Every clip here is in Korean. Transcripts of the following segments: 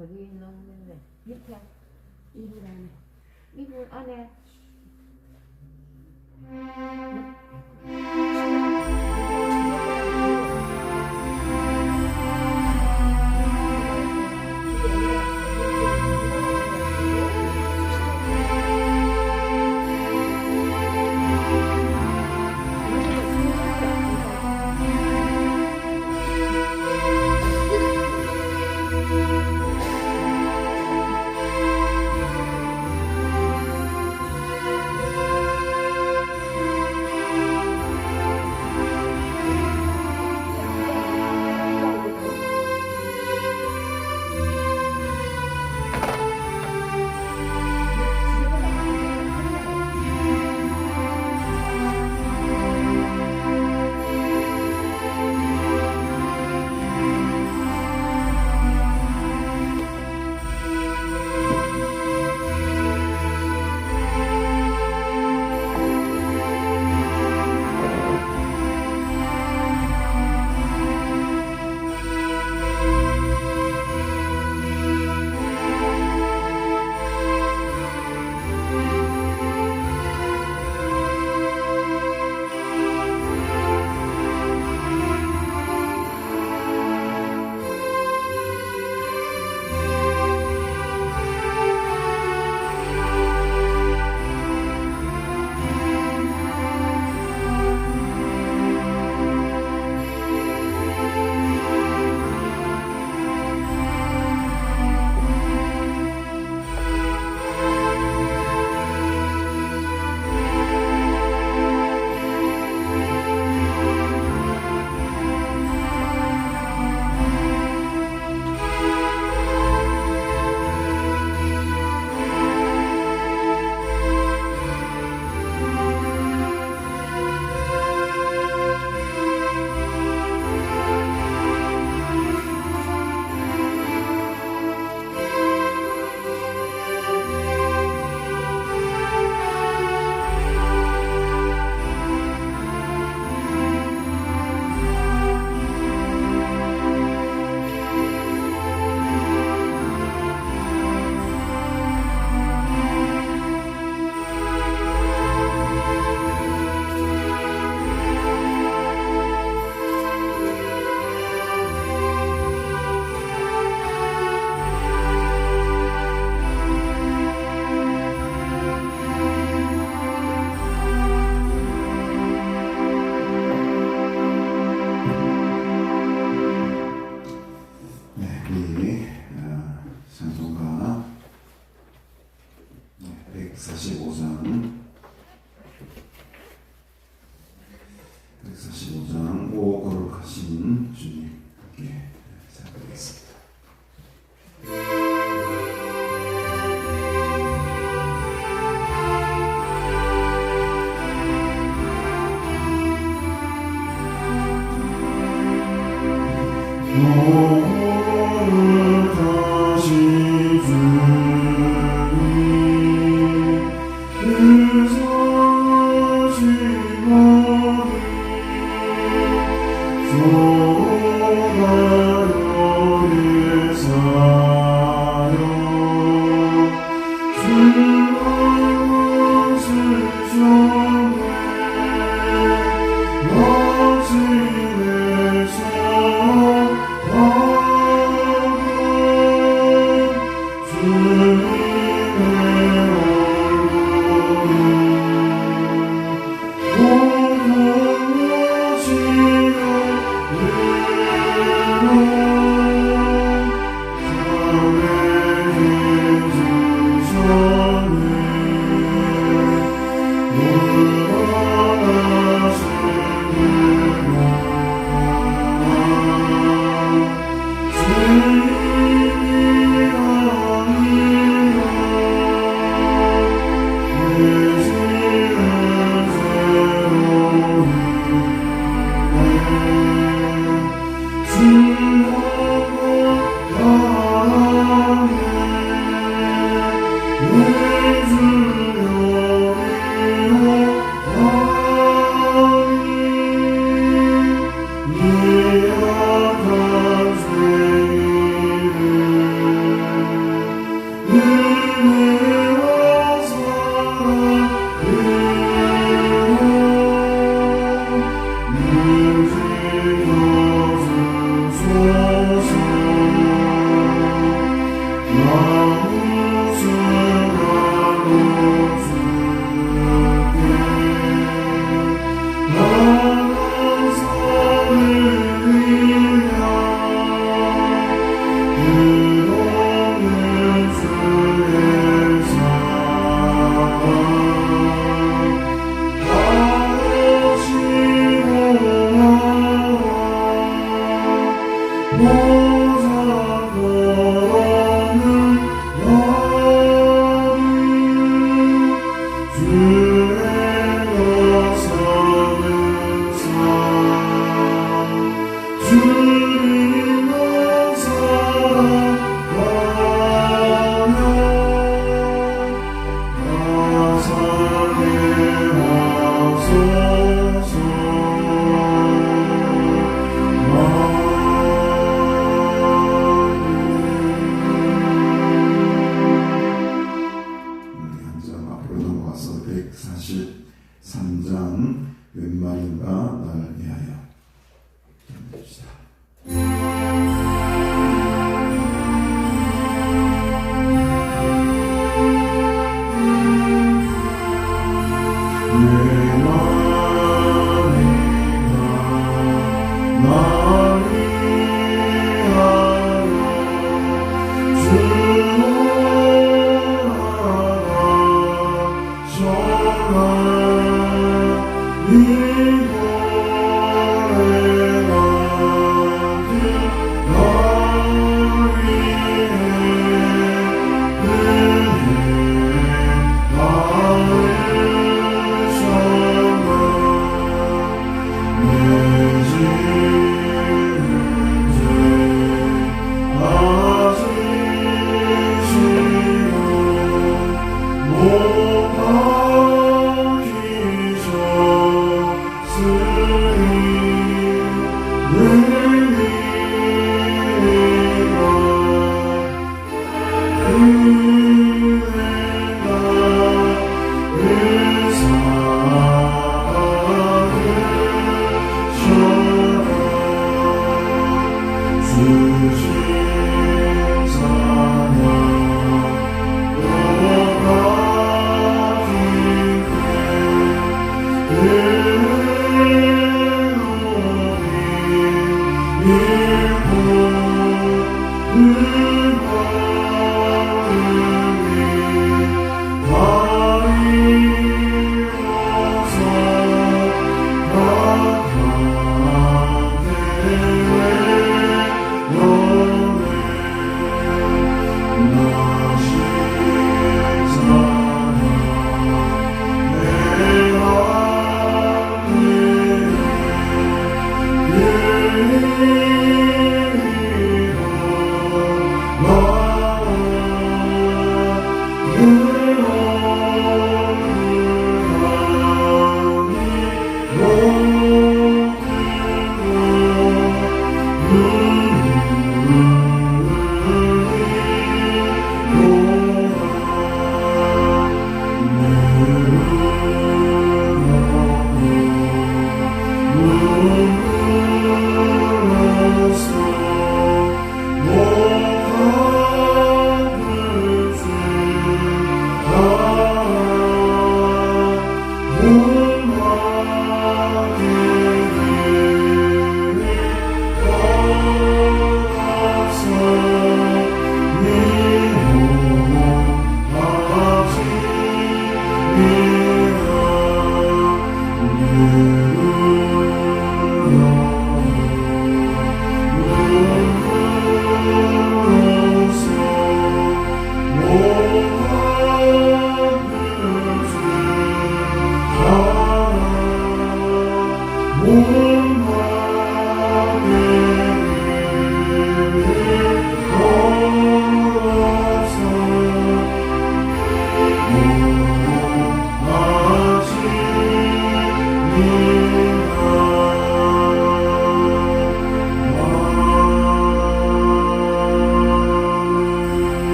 어디 있는데? 밑에 이불 안에. 이불 안에.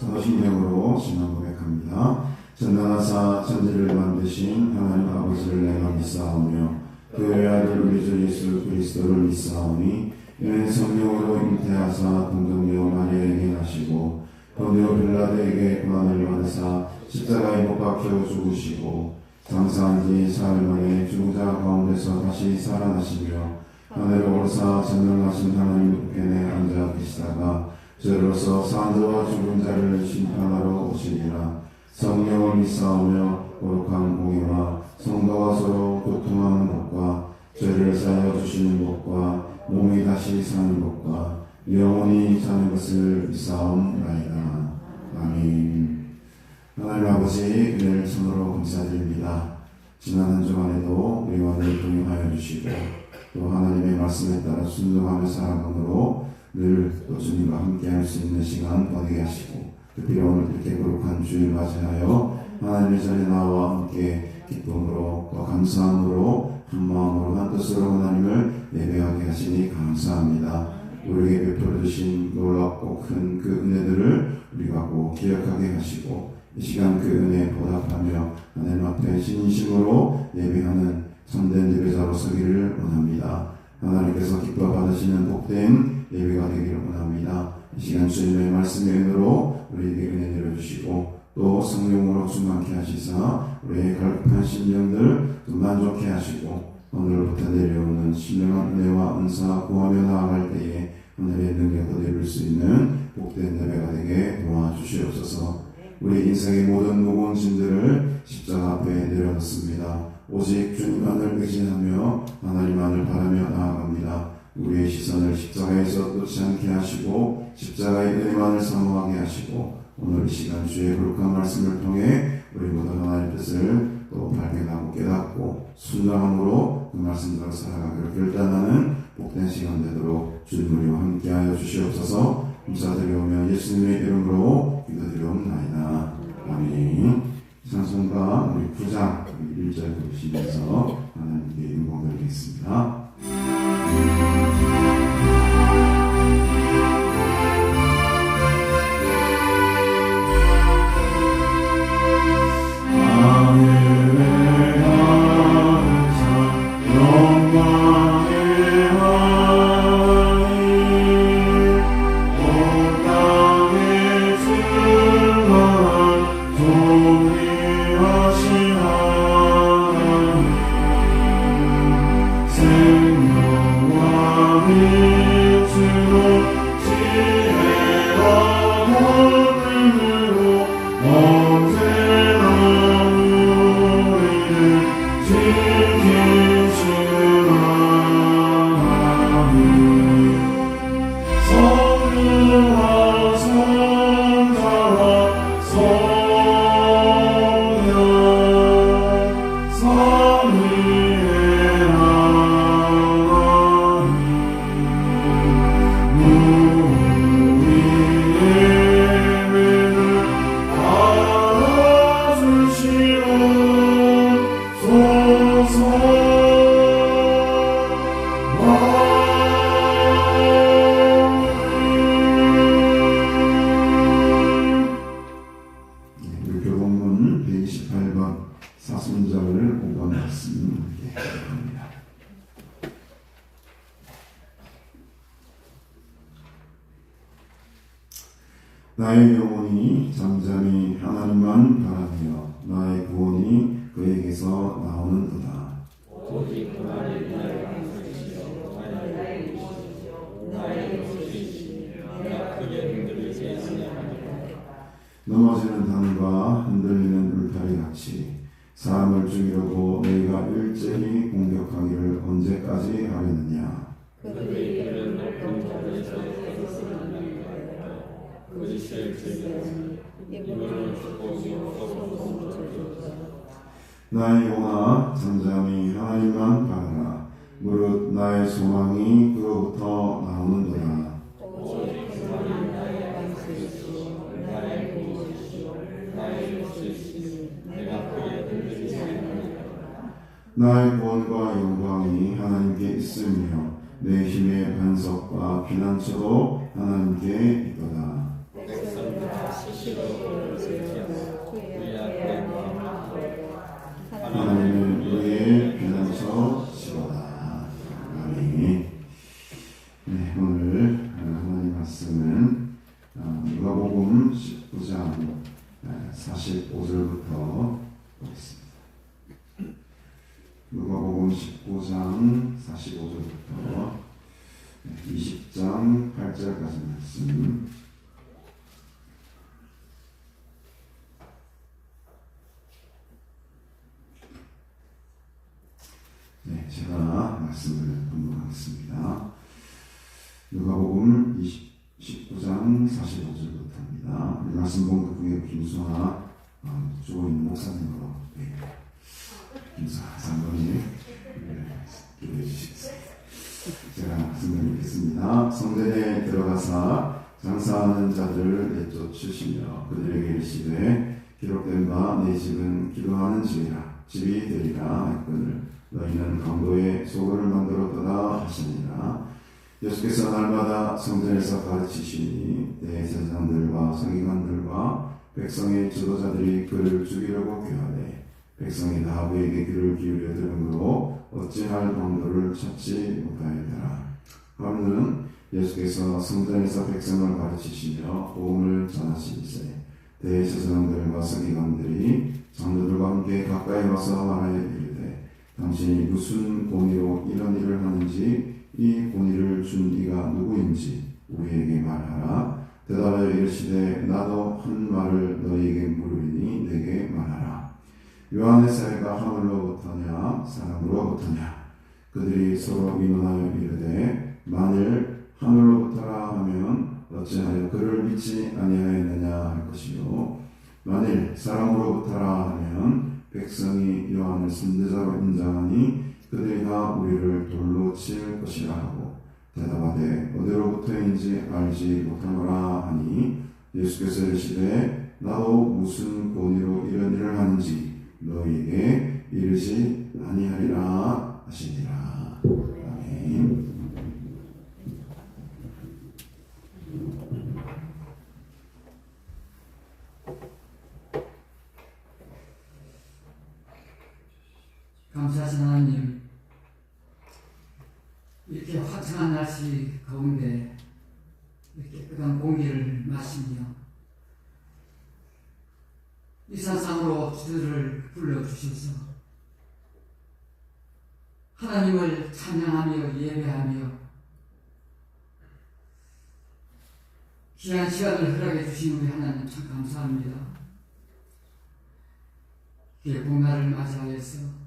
성심령으로 신앙 고백합니다. 전능하사 천지를 만드신 하나님 아버지를 내가 믿사오며 그의 아들 우리 주 예수 그리스도를 믿사오니 이는 성령으로 잉태하사 동정녀 마리아에게 나시고 본디오 빌라도에게 고난을 받으사 십자가에 못 박혀 죽으시고 장사한 지 사흘 만에 죽은 자 가운데서 다시 살아나시며 하늘에 오르사 전능하신 하나님 우편에 앉아 계시다가 저로서 산자와 죽은 자를 심판하러 오시리라. 성령을 믿사오며 거룩한 공예와 성도와 서로 교통하는 것과 죄를 사하여 주시는 것과 몸이 다시 사는 것과 영원히 사는 것을 믿사옵나이다. 아멘. 하나님 아버지 은혜를 참으로 감사드립니다. 지난 한 주간에도 우리와 늘 동행하여 주시고 또 하나님의 말씀에 따라 순종하며 살아감으로 늘 또 주님과 함께할 수 있는 시간 보내게 하시고 특별히 오늘 이렇게 거룩한 주일 맞이하여 하나님의 자리에 나와 함께 기쁨으로 또 감사함으로 한 마음으로 한 뜻으로 하나님을 예배하게 하시니 감사합니다. 우리에게 베풀어 주신 놀랍고 큰 그 은혜들을 우리가 꼭 기억하게 하시고 이 시간 그 은혜에 보답하며 하나님 앞에 진심으로 예배하는 참된 예배자로 서기를 원합니다. 하나님께서 기뻐 받으시는 복된 예배가 되기를 원합니다. 이 시간 주님의 말씀의 은혜로 우리에게 은혜 내려주시고 또 성령으로 충만케 하시사 우리의 갈급한 심령들 만족케 하시고 오늘부터 내려오는 신령한 은혜와 은사 구하며 나아갈 때에 하늘의 능력을 이룰 수 있는 복된 예배가 되게 도와주시옵소서. 우리 인생의 모든 무거운 짐들을 십자가 앞에 내려놓습니다. 오직 주님만을 의지하며 하나님만을 바라며 나아갑니다. 우리의 시선을 십자가에서 놓지 않게 하시고 십자가의 은혜만을 사모하게 하시고 오늘 이 시간 주의 거룩한 말씀을 통해 우리 모두 하나님의 뜻을 또 발견하고 깨닫고 순종함으로 그 말씀대로 살아가기를 결단하는 복된 시간 되도록 주님 우리와 함께하여 주시옵소서. 감사드리오며 예수님의 이름으로 기도드리옵나이다. 아멘. 찬송가 우리 9장 1절 부르시면서 하나님께 영광 드리겠습니다. 나의 영혼이 잠잠히 하나님만 바라며 나의 구원이 그에게서 나오는도다. 오직 그만이 나의 방편이시여 나의 구원이시여 나의 소식이시여 내가 크게 흔들리지 아니하리라. 넘어지는 담과 흔들리는 울타리 같이 사람을 죽이려고 너희가 일제히 공격하기를 언제까지 하려느냐. 그들의 이들은 높은 자리에서 거듭나니까 거짓을 즐기더니 이번을 축복이요 소금 저주다. 나의 영혼아 잠잠히 하나님만 바라라. 무릇 나의 소망이 그로부터 나오는도다. 오직 그만이 나의 안수이시오 나의 보호이시오 나의 구주이시오 내가 그의 흔들리지 않으리라. 나의 구원과 영광이 하나님께 있으며 내 힘의 반석과 피난처도 하나님께 있도다. 백성들아 스스로 돌아서지어서 우리 앞에 마음하고 하나님은 우리의 피난처시로다. 아멘. 네, 오늘 하나님 말씀은 누가복음 19장 45절부터 보겠습니다. 누가복음 19장 45절부터 20장 8절까지 말씀. 네, 제가 말씀을 본문하겠습니다. 누가복음 19장 45절부터입니다. 이 말씀 본문 중에 김수아 주고 있는 목사님으로 김수아 장로님 기도해 주시겠습니다. 제가 말씀을 읽겠습니다. 성전에 들어가사 장사하는 자들을 내쫓으시며 그들에게 이르시되 기록된 바 내 집은 기도하는 집이라 집이 되리라 했거늘 너희는 강도의 소굴을 만들었도다 하시니라. 예수께서 날마다 성전에서 가르치시니 대제사장들과 서기관들과 백성의 지도자들이 그를 죽이려고 귀하되 백성이 다 그에게 귀를 기울여 들으므로 어찌할 방도를 찾지 못하였더라. 하루는 예수께서 성전에서 백성을 가르치시며 복음을 전하시기에 대제사장들과 서기관들이 장로들과 함께 가까이 와서 말하여 이르되 당신이 무슨 공의로 이런 일을 하는지 이 공의를 준 이가 누구인지 우리에게 말하라. 대답하여 이르시되 나도 한 말을 너희에게 물으리니 내게 말하라. 요한의 사회가 하늘로부터냐 사람으로부터냐. 그들이 서로 의논하여 이르되 만일 하늘로부터라 하면 어찌하여 그를 믿지 아니하였느냐 할 것이요 만일 사람으로부터라 하면 백성이 요한을 선지자로 인정하니 그들이 다 우리를 돌로 칠 것이라 하고 대답하되 어디로부터인지 알지 못하노라 하니 예수께서 이르시되 나도 무슨 권위로 이런 일을 하는지 너희에게 이르지 아니하리라 하시니라. 아멘. 감사하신 하나님, 이렇게 화창한 날씨 가운데 이렇게 깨끗한 공기를 마시며 이 산상으로 주들을 불러주셔서 하나님을 찬양하며 예배하며 귀한 시간을 허락해 주신 우리 하나님 참 감사합니다. 이렇게 봄날을 맞이하여서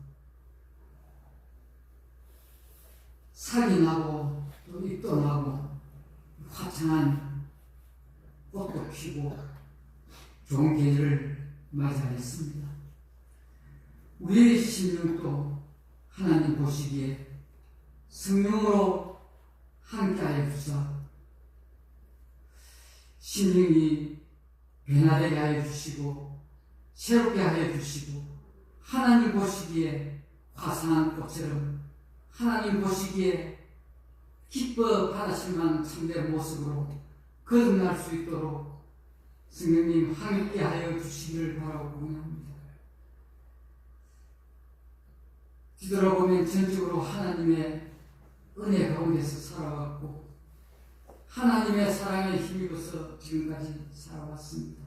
살이 나고 또 잎도 나고 화창한 꽃도 피고 좋은 계절을 맞이하였습니다. 우리의 심령도 하나님 보시기에 성령으로 함께하여 주사 심령이 변화되게 하여 주시고 새롭게 하여 주시고 하나님 보시기에 화사한 꽃처럼 하나님 보시기에 기뻐 받으실 만한 참된 모습으로 거듭날 수 있도록 성령님 함께 하여 주시기를 바라고 원합니다. 뒤돌아보면 전적으로 하나님의 은혜 가운데서 살아왔고 하나님의 사랑에 힘입어서 지금까지 살아왔습니다.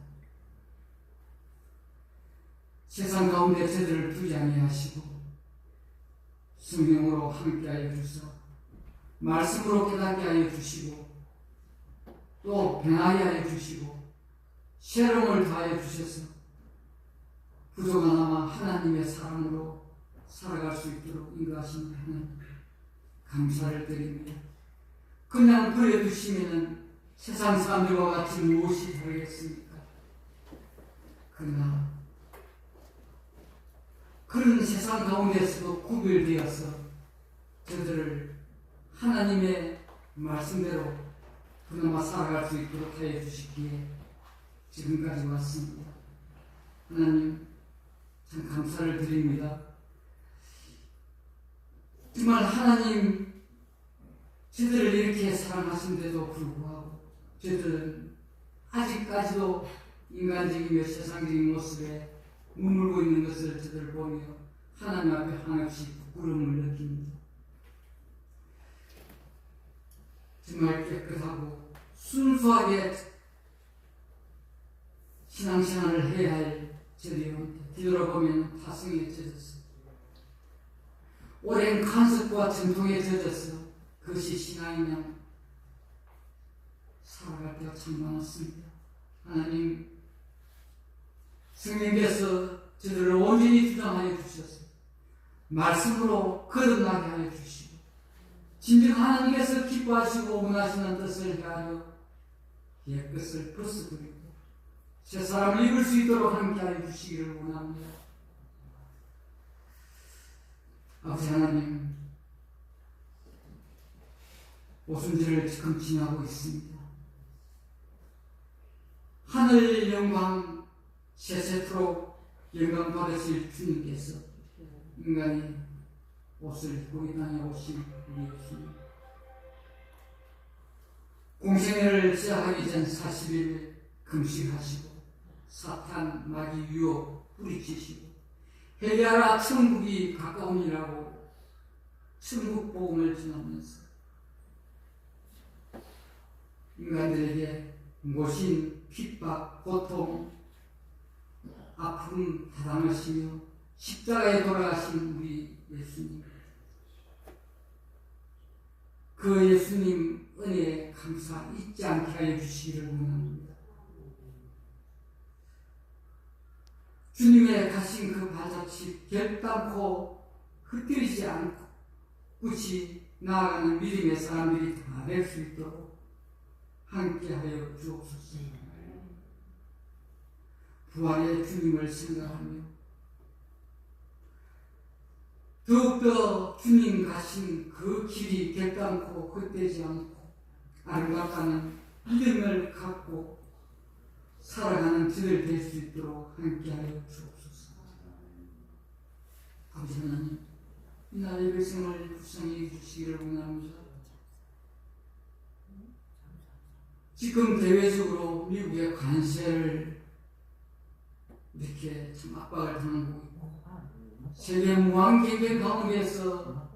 세상 가운데 저들을 두지 아니하시고 성령으로 함께하여 주셔서 말씀으로 깨닫게 하여 주시고 또 변하게 하여 주시고 새로움을 다하여 주셔서 부족한 아마 하나님의 사랑으로 살아갈 수 있도록 인도하신 하나님 감사를 드립니다. 그냥 버려두시면은 세상 사람들과 같이 무엇이 다르겠습니까? 그러나 그런 세상 가운데서도 구별되어서 저들을 하나님의 말씀대로 그나마 살아갈 수 있도록 해 주시기에 지금까지 왔습니다. 하나님 참 감사를 드립니다. 정말 하나님 저들을 이렇게 사랑하신데도 불구하고 저들은 아직까지도 인간적이며 세상적인 모습에 머물고 있는 것을 저들 보며 하나님 앞에 한없이 부끄러움을 느낍니다. 정말 깨끗하고 순수하게 신앙생활을 해야 할 저들이 뒤돌아보면 타성에 젖었어. 오랜 간섭과 전통에 젖어서 그것이 신앙이냐 살아갈 때가 참 많았습니다. 하나님 성령께서 저들을 온전히 주장하여 주셔서 말씀으로 거듭나게 하여 주시고 진정 하나님께서 기뻐하시고 원하시는 뜻을 위하여 옛것을 벗어버리고 새 사람을 입을 수 있도록 함께 하여 주시기를 원합니다. 아버지 하나님, 오순절을 지금 지나고 있습니다. 하늘 영광 세세토록 영광 받으실 주님께서 인간이 옷을 입고 이 땅에 오신 우리 예수님, 공생애를 시작하기 전 40일 금식하시고 사탄 마귀 유혹 뿌리치시고 회개하라 천국이 가까우니라고 천국 복음을 전하면서 인간들에게 모신, 핍박, 고통, 아픔 다 당하시며 십자가에 돌아가신 우리 예수님, 그 예수님 은혜에 감사 잊지 않게 하여 주시기를 원합니다. 주님의 가신 그 발자취 결단코 흩뜨리지 않고 굳이 나아가는 믿음의 사람들이 다 될 수 있도록 함께하여 주옵소서. 부활의 주님을 생각하며 더욱더 주님 가신 그 길이 결단코 헛되지 않고 아름답다는 믿음을 갖고 살아가는 저들 될 수 있도록 함께하여 주옵소서. 아버지 하나님, 이 나라의 백성을 불쌍히 주시기를 원합니다. 지금 대외적으로 미국의 관세를 이렇게 참 압박을 당하고 있고 세계 무한 경쟁 가운데서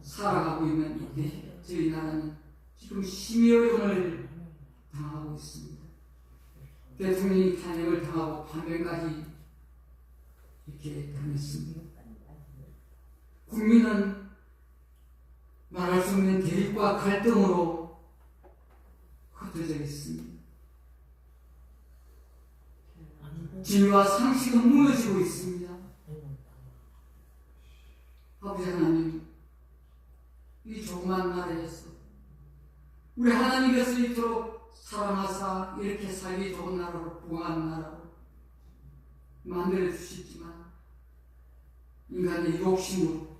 살아가고 있는 이때 저희 나라는 지금 심히 어려움을 당하고 있습니다. 대통령이 탄핵을 당하고 반면까지 이렇게 당했습니다. 국민은 말할 수 없는 대립과 갈등으로 흩어져 있습니다. 진리와 상식은 무너지고 있습니다. 아버지 하나님, 이 조그만 나라에서 우리 하나님께서 이토록 사랑하사 이렇게 살기 좋은 나라로 부강한 나라로 만들어 주시지만 인간의 욕심으로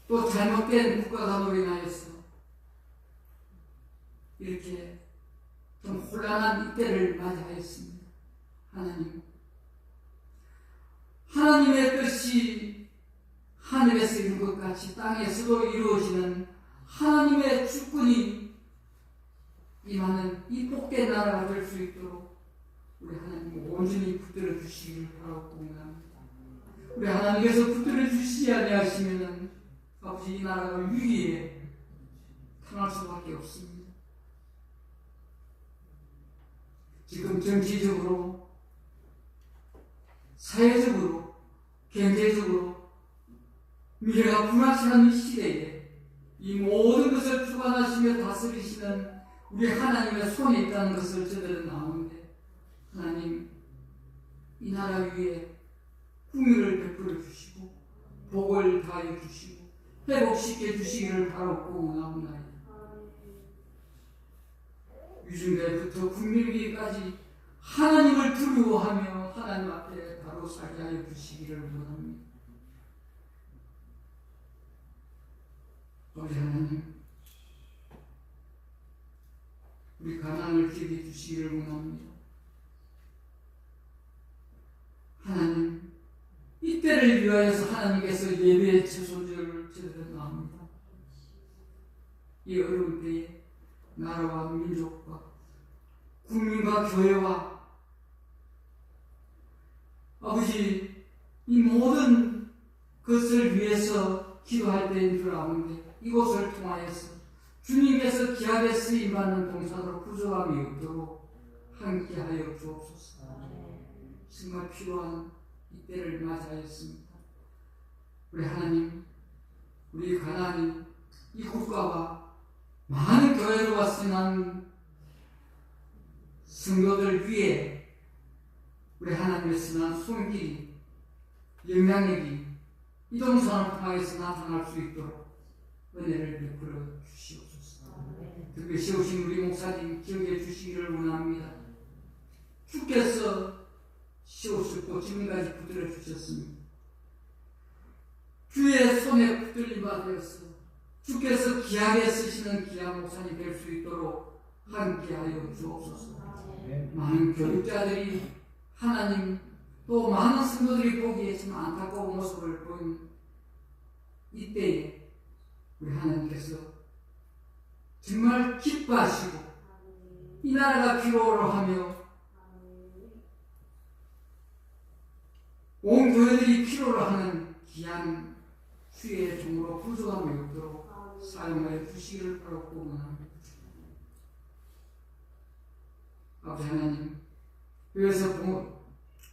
또 잘못된 국가관으로 인하여서 이렇게 좀 혼란한 이때를 맞이하였습니다. 하나님, 하나님의 뜻이 하늘에서 이룬 것 같이 땅에서도 이루어지는 하나님의 주권이 임하는 이 복된 나라가 될 수 있도록 우리 하나님 온전히 붙들어 주시기를 바라고 공감합니다. 우리 하나님께서 붙들어 주시지 아니하시면은 아버지 이 나라가 위기에 당할 수밖에 없습니다. 지금 정치적으로, 사회적으로, 경제적으로 미래가 불확실한 이 시대에 이 모든 것을 주관하시며 다스리시는 우리 하나님의 손에 있다는 것을 저들은 아는데, 하나님 이 나라 위에 풍요를 베풀어 주시고 복을 다하여 주시고 회복시켜 주시기를 바라고 원합니다. 유중대부터 국민에게까지 하나님을 두려워하며 하나님 앞에 바로 살게 하여 주시기를 원합니다. 우리 하나님, 우리 가난을 기억해 주시기를 원합니다. 하나님, 이때를 위하여서 하나님께서 예배의 처소들을 제대로 나옵니다. 이 어려운 때에 나라와 민족과 국민과 교회와 아버지 이 모든 것을 위해서 기도할 때인 줄 아는데 이곳을 통하여서 주님께서 기하게 쓰임받는 봉사로 부족함이 없도록 함께하여 주옵소서. 정말 필요한 이때를 맞이하였습니다. 우리 하나님, 우리 가나안이 이 국가와 많은 교회로 왔으나 성도들 위에 우리 하나님의 선한 손길이, 영향력이 이동선을 통해서 나타날 수 있도록 은혜를 베풀어 주시옵소서. 특별히 세우신 우리 목사님 기억해 주시기를 원합니다. 주께서 세우셨고 지금까지 붙들어 주셨습니다. 주의 손에 붙들림 받아서 주께서 귀하게 쓰시는 귀한 목사님 될 수 있도록 함께하여 주옵소서. 많은 교육자들이 하나님 또 많은 성도들이 보기에 참 안타까운 모습을 보인 이때에 우리 하나님께서 정말 기뻐하시고 이 나라가 필요로 하며 온 교회들이 필요로 하는 귀한 주의 종으로 부족함이 없도록 사용하여 주시기를 바라고 원합니다. 아버지 하나님, 그래서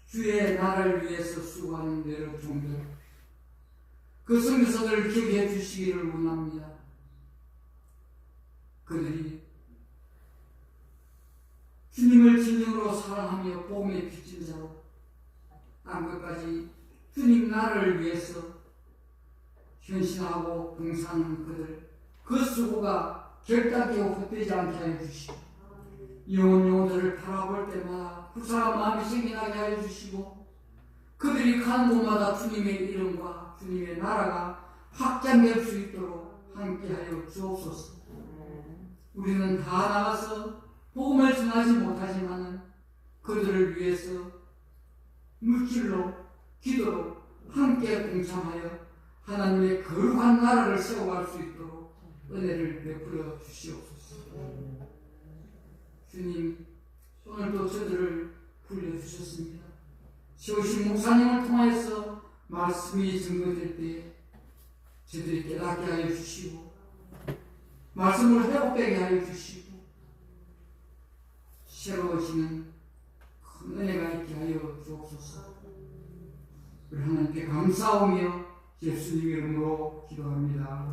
주의 나라를 위해서 수고하는 여러 종들, 그 선교사들을 기억해 주시기를 원합니다. 그들이 주님을 진정으로 사랑하며 복음의 빚진 자로 땅 끝까지 주님 나라를 위해서 헌신하고 봉사하는 그들, 그 수고가 결단케 헛되지 않게 하여 주시고 영혼들을 바라볼 때마다 불쌍한 마음이 생겨나게 하여 주시고 그들이 가는 곳마다 주님의 이름과 주님의 나라가 확장될 수 있도록 함께하여 주옵소서. 우리는 다 나가서 복음을 전하지 못하지만 그들을 위해서 물질로 기도로 함께 동참하여 하나님의 거룩한 나라를 세워갈 수 있도록 은혜를 베풀어 주시옵소서. 주님, 오늘도 저들을 불러주셨습니다. 세우신 목사님을 통하여서 말씀이 증거될 때 저들이 깨닫게 하여 주시고 말씀을 회복되게 하여 주시고 새로워지는 큰 은혜가 있게 하여 주옵소서. 우리 하나님께 감사하며 예수님의 이름으로 기도합니다.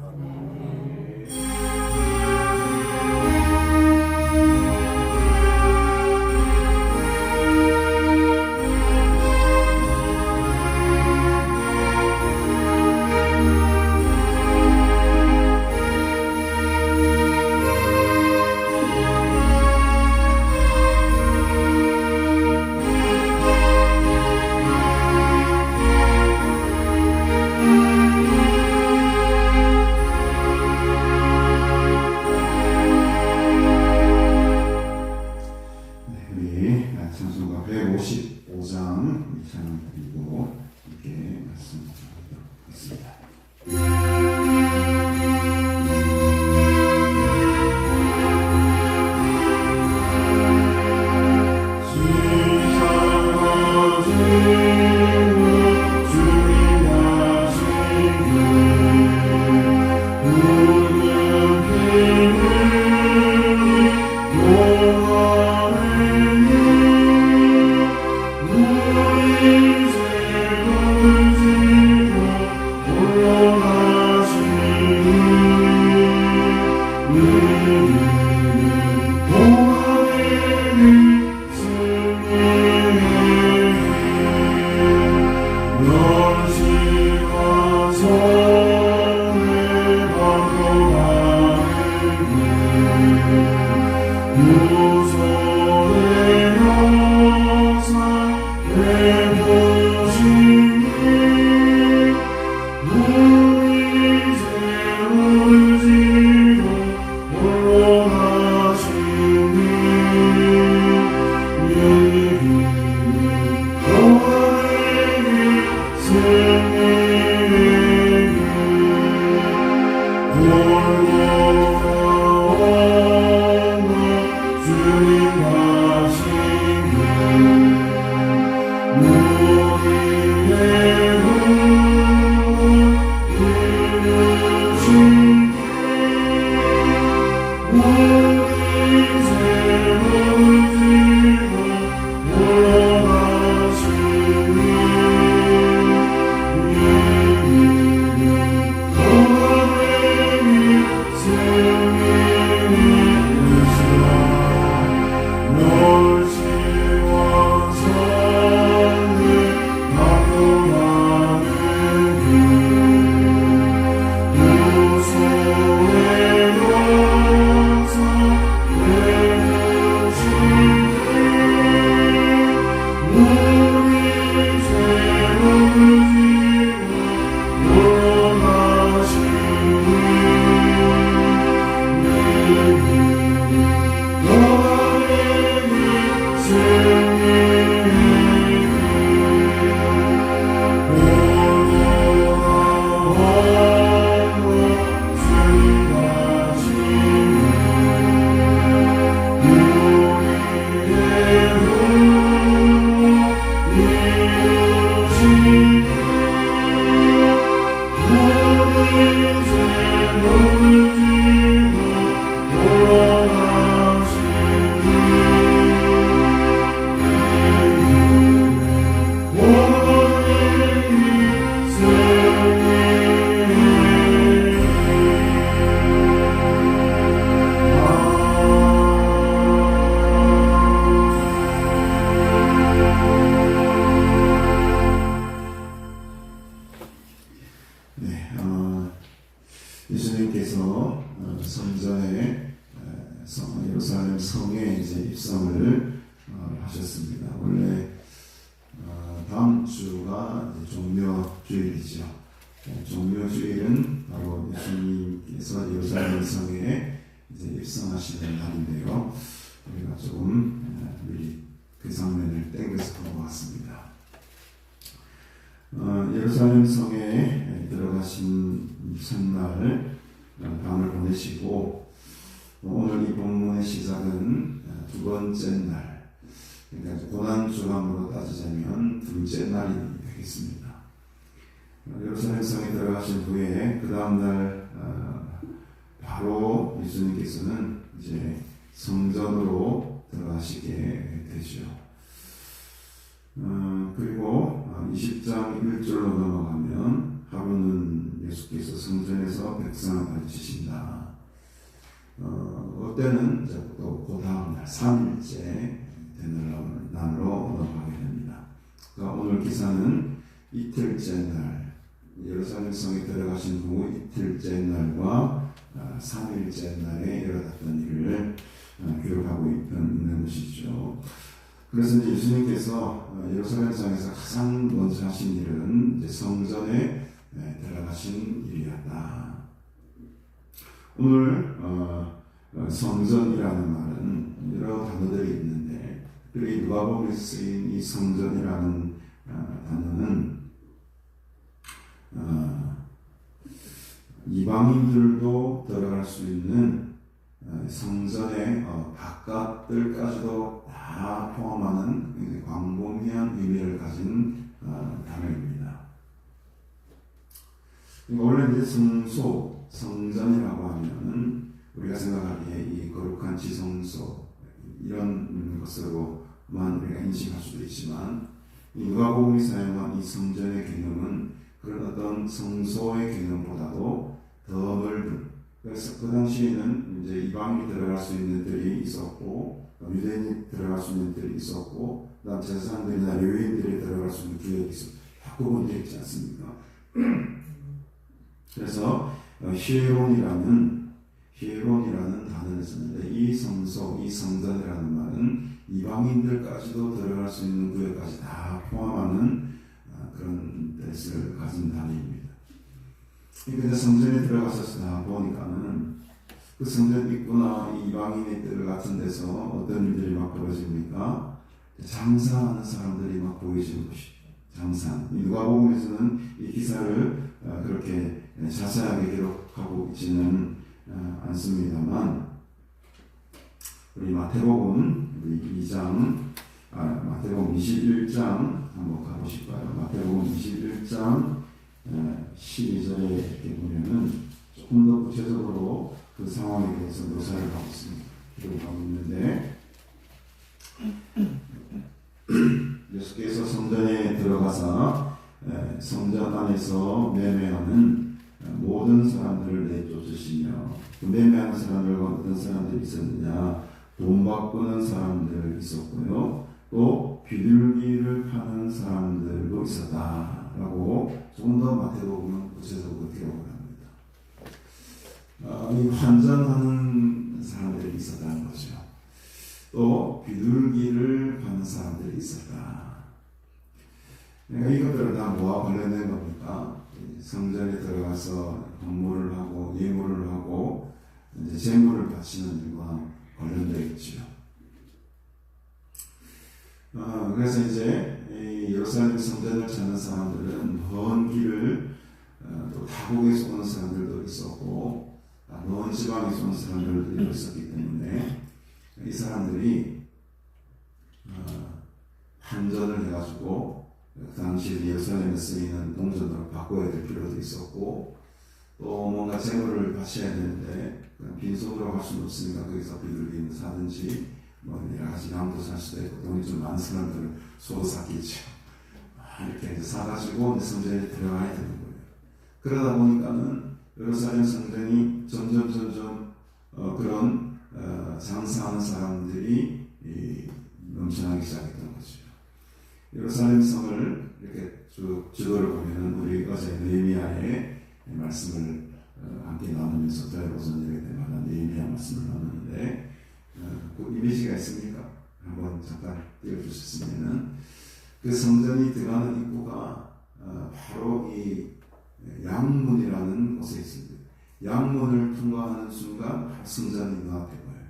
예수님께서 성전에 예루살렘 성에 이제 입성을 하셨습니다. 원래 다음 주가 종묘주일이죠. 종묘주일은 바로 예수님께서 예루살렘 성에 이제 입성하시는 날인데요. 우리가 조금 미리 그 장면을 땡겨서 본 것 같습니다. 예루살렘 성에 들어가신 첫날 밤을 보내시고 오늘 이 본문의 시작은 두 번째 날, 그러니까 고난주간으로 따지자면 둘째 날이 되겠습니다. 예루살렘 성에 들어가신 후에 그 다음날 바로 예수님께서는 이제 성전으로 들어가시게 되죠. 그리고 20장 1절로 넘어가면 하루는 예수께서 성전에서 백성을 가르치신다. 어때는 또 그 다음날 3일째 되는 날로 넘어가게 됩니다. 그러니까 오늘 기사는 이틀째 날, 예루살렘 성에 들어가신 후 이틀째 날과 3일째 날에 일어났던 일을 기록하고 있는 것이죠. 그래서 이제 예수님께서 예루살렘 성에서 가장 먼저 하신 일은 이제 성전에 들어가신 일이었다. 오늘 성전이라는 말은 여러 단어들이 있는데 특히 누가복음에 쓰인 이 성전이라는 단어는 이방인들도 들어갈 수 있는 성전의 바깥들까지도 다 포함하는 광범위한 의미를 가진 단어입니다. 원래 이제 성전이라고 하면은 우리가 생각하기에 이 거룩한 지성소 이런 것으로만 우리가 인식할 수도 있지만 이 누가복음이 사용한 이 성전의 개념은 그런 어떤 성소의 개념보다도 더 넓은, 그래서 그 당시에는 이제 이방인이 들어갈 수 있는 들이 있었고 유대인이 들어갈 수 있는 들이 있었고 그다음 제사장들이나 레위인들이 들어갈 수 있는 구역이 다 구분되어 있지 않습니까? 그래서 히에론이라는 히에론이라는 단어를 썼는데 이 성소, 이 성전이라는 말은 이방인들까지도 들어갈 수 있는 구역까지 다 포함하는 그런 뜻을 가진 단어입니다. 그러니까 성전에 들어가서 보니까는 그 성전 입구나 이방인의 뜰 같은 데서 어떤 일들이 막 벌어집니까? 장사하는 사람들이 막 보여지는 것이죠. 장사. 누가복음에서는 이 기사를 그렇게 자세하게 기록하고 있지는 않습니다만 우리 마태복음 2장, 마태복음 21장 한번 가보실까요? 마태복음 21장 12절에 이렇게 보면은 조금 더 구체적으로 그 상황에 대해서 묘사를 하고 있습니다. 기록하고 있는데 예수께서 성전에 들어가서 성전 안에서 매매하는 모든 사람들을 내쫓으시며 그 매매하는 사람들과 어떤 사람들이 있었느냐? 돈 바꾸는 사람들 있었고요. 또 비둘기를 파는 사람들도 있었다라고 조금 더 마태복음은 구체적으로 기록을 합니다. 이 환전하는 사람들이 있었다는 거죠. 또 비둘기를 파는 사람들이 있었다. 그러니까 이것들은 다 뭐와 관련된 겁니까? 성전에 들어가서 헌물을 하고 예물을 하고 이제 제물을 바치는 일과 관련되어 있죠. 그래서 이제 이 예루살렘 성전을 찾는 사람들은 먼 길을 또 타국에서 오는 사람들도 있었고 먼 지방에서 오는 사람들도 있었기 때문에 이 사람들이 환전을 해가지고 그 당시 예루살렘에 쓰이는 동전으로 바꿔야 될 필요도 있었고 또 뭔가 재물을 바쳐야 되는데 빈손으로 할 수는 없으니까 거기서 비둘기를 사든지 뭐 여러 가지 양도 살 수도 있고 돈이 좀 많은 사람들은 소도 샀겠죠. 이렇게 이제 사가지고 성전에 들어가야 되는 거예요. 그러다 보니까는 예루살렘 성전이 점점 그런 장사하는 사람들이 넘쳐나기 시작했던 거죠. 예루살렘 성을 이렇게 쭉 지도를 보면은 우리 어제 느헤미야의 말씀을 함께 나누면서 들어보선에 대한 느헤미야 말씀을 나누는데 그 이미지가 있습니까? 한번 잠깐 띄워주셨으면은 그 성전이 들어가는 입구가 바로 이 양문이라는 곳에 있습니다. 양문을 통과하는 순간 성전이 눈앞에 보여요.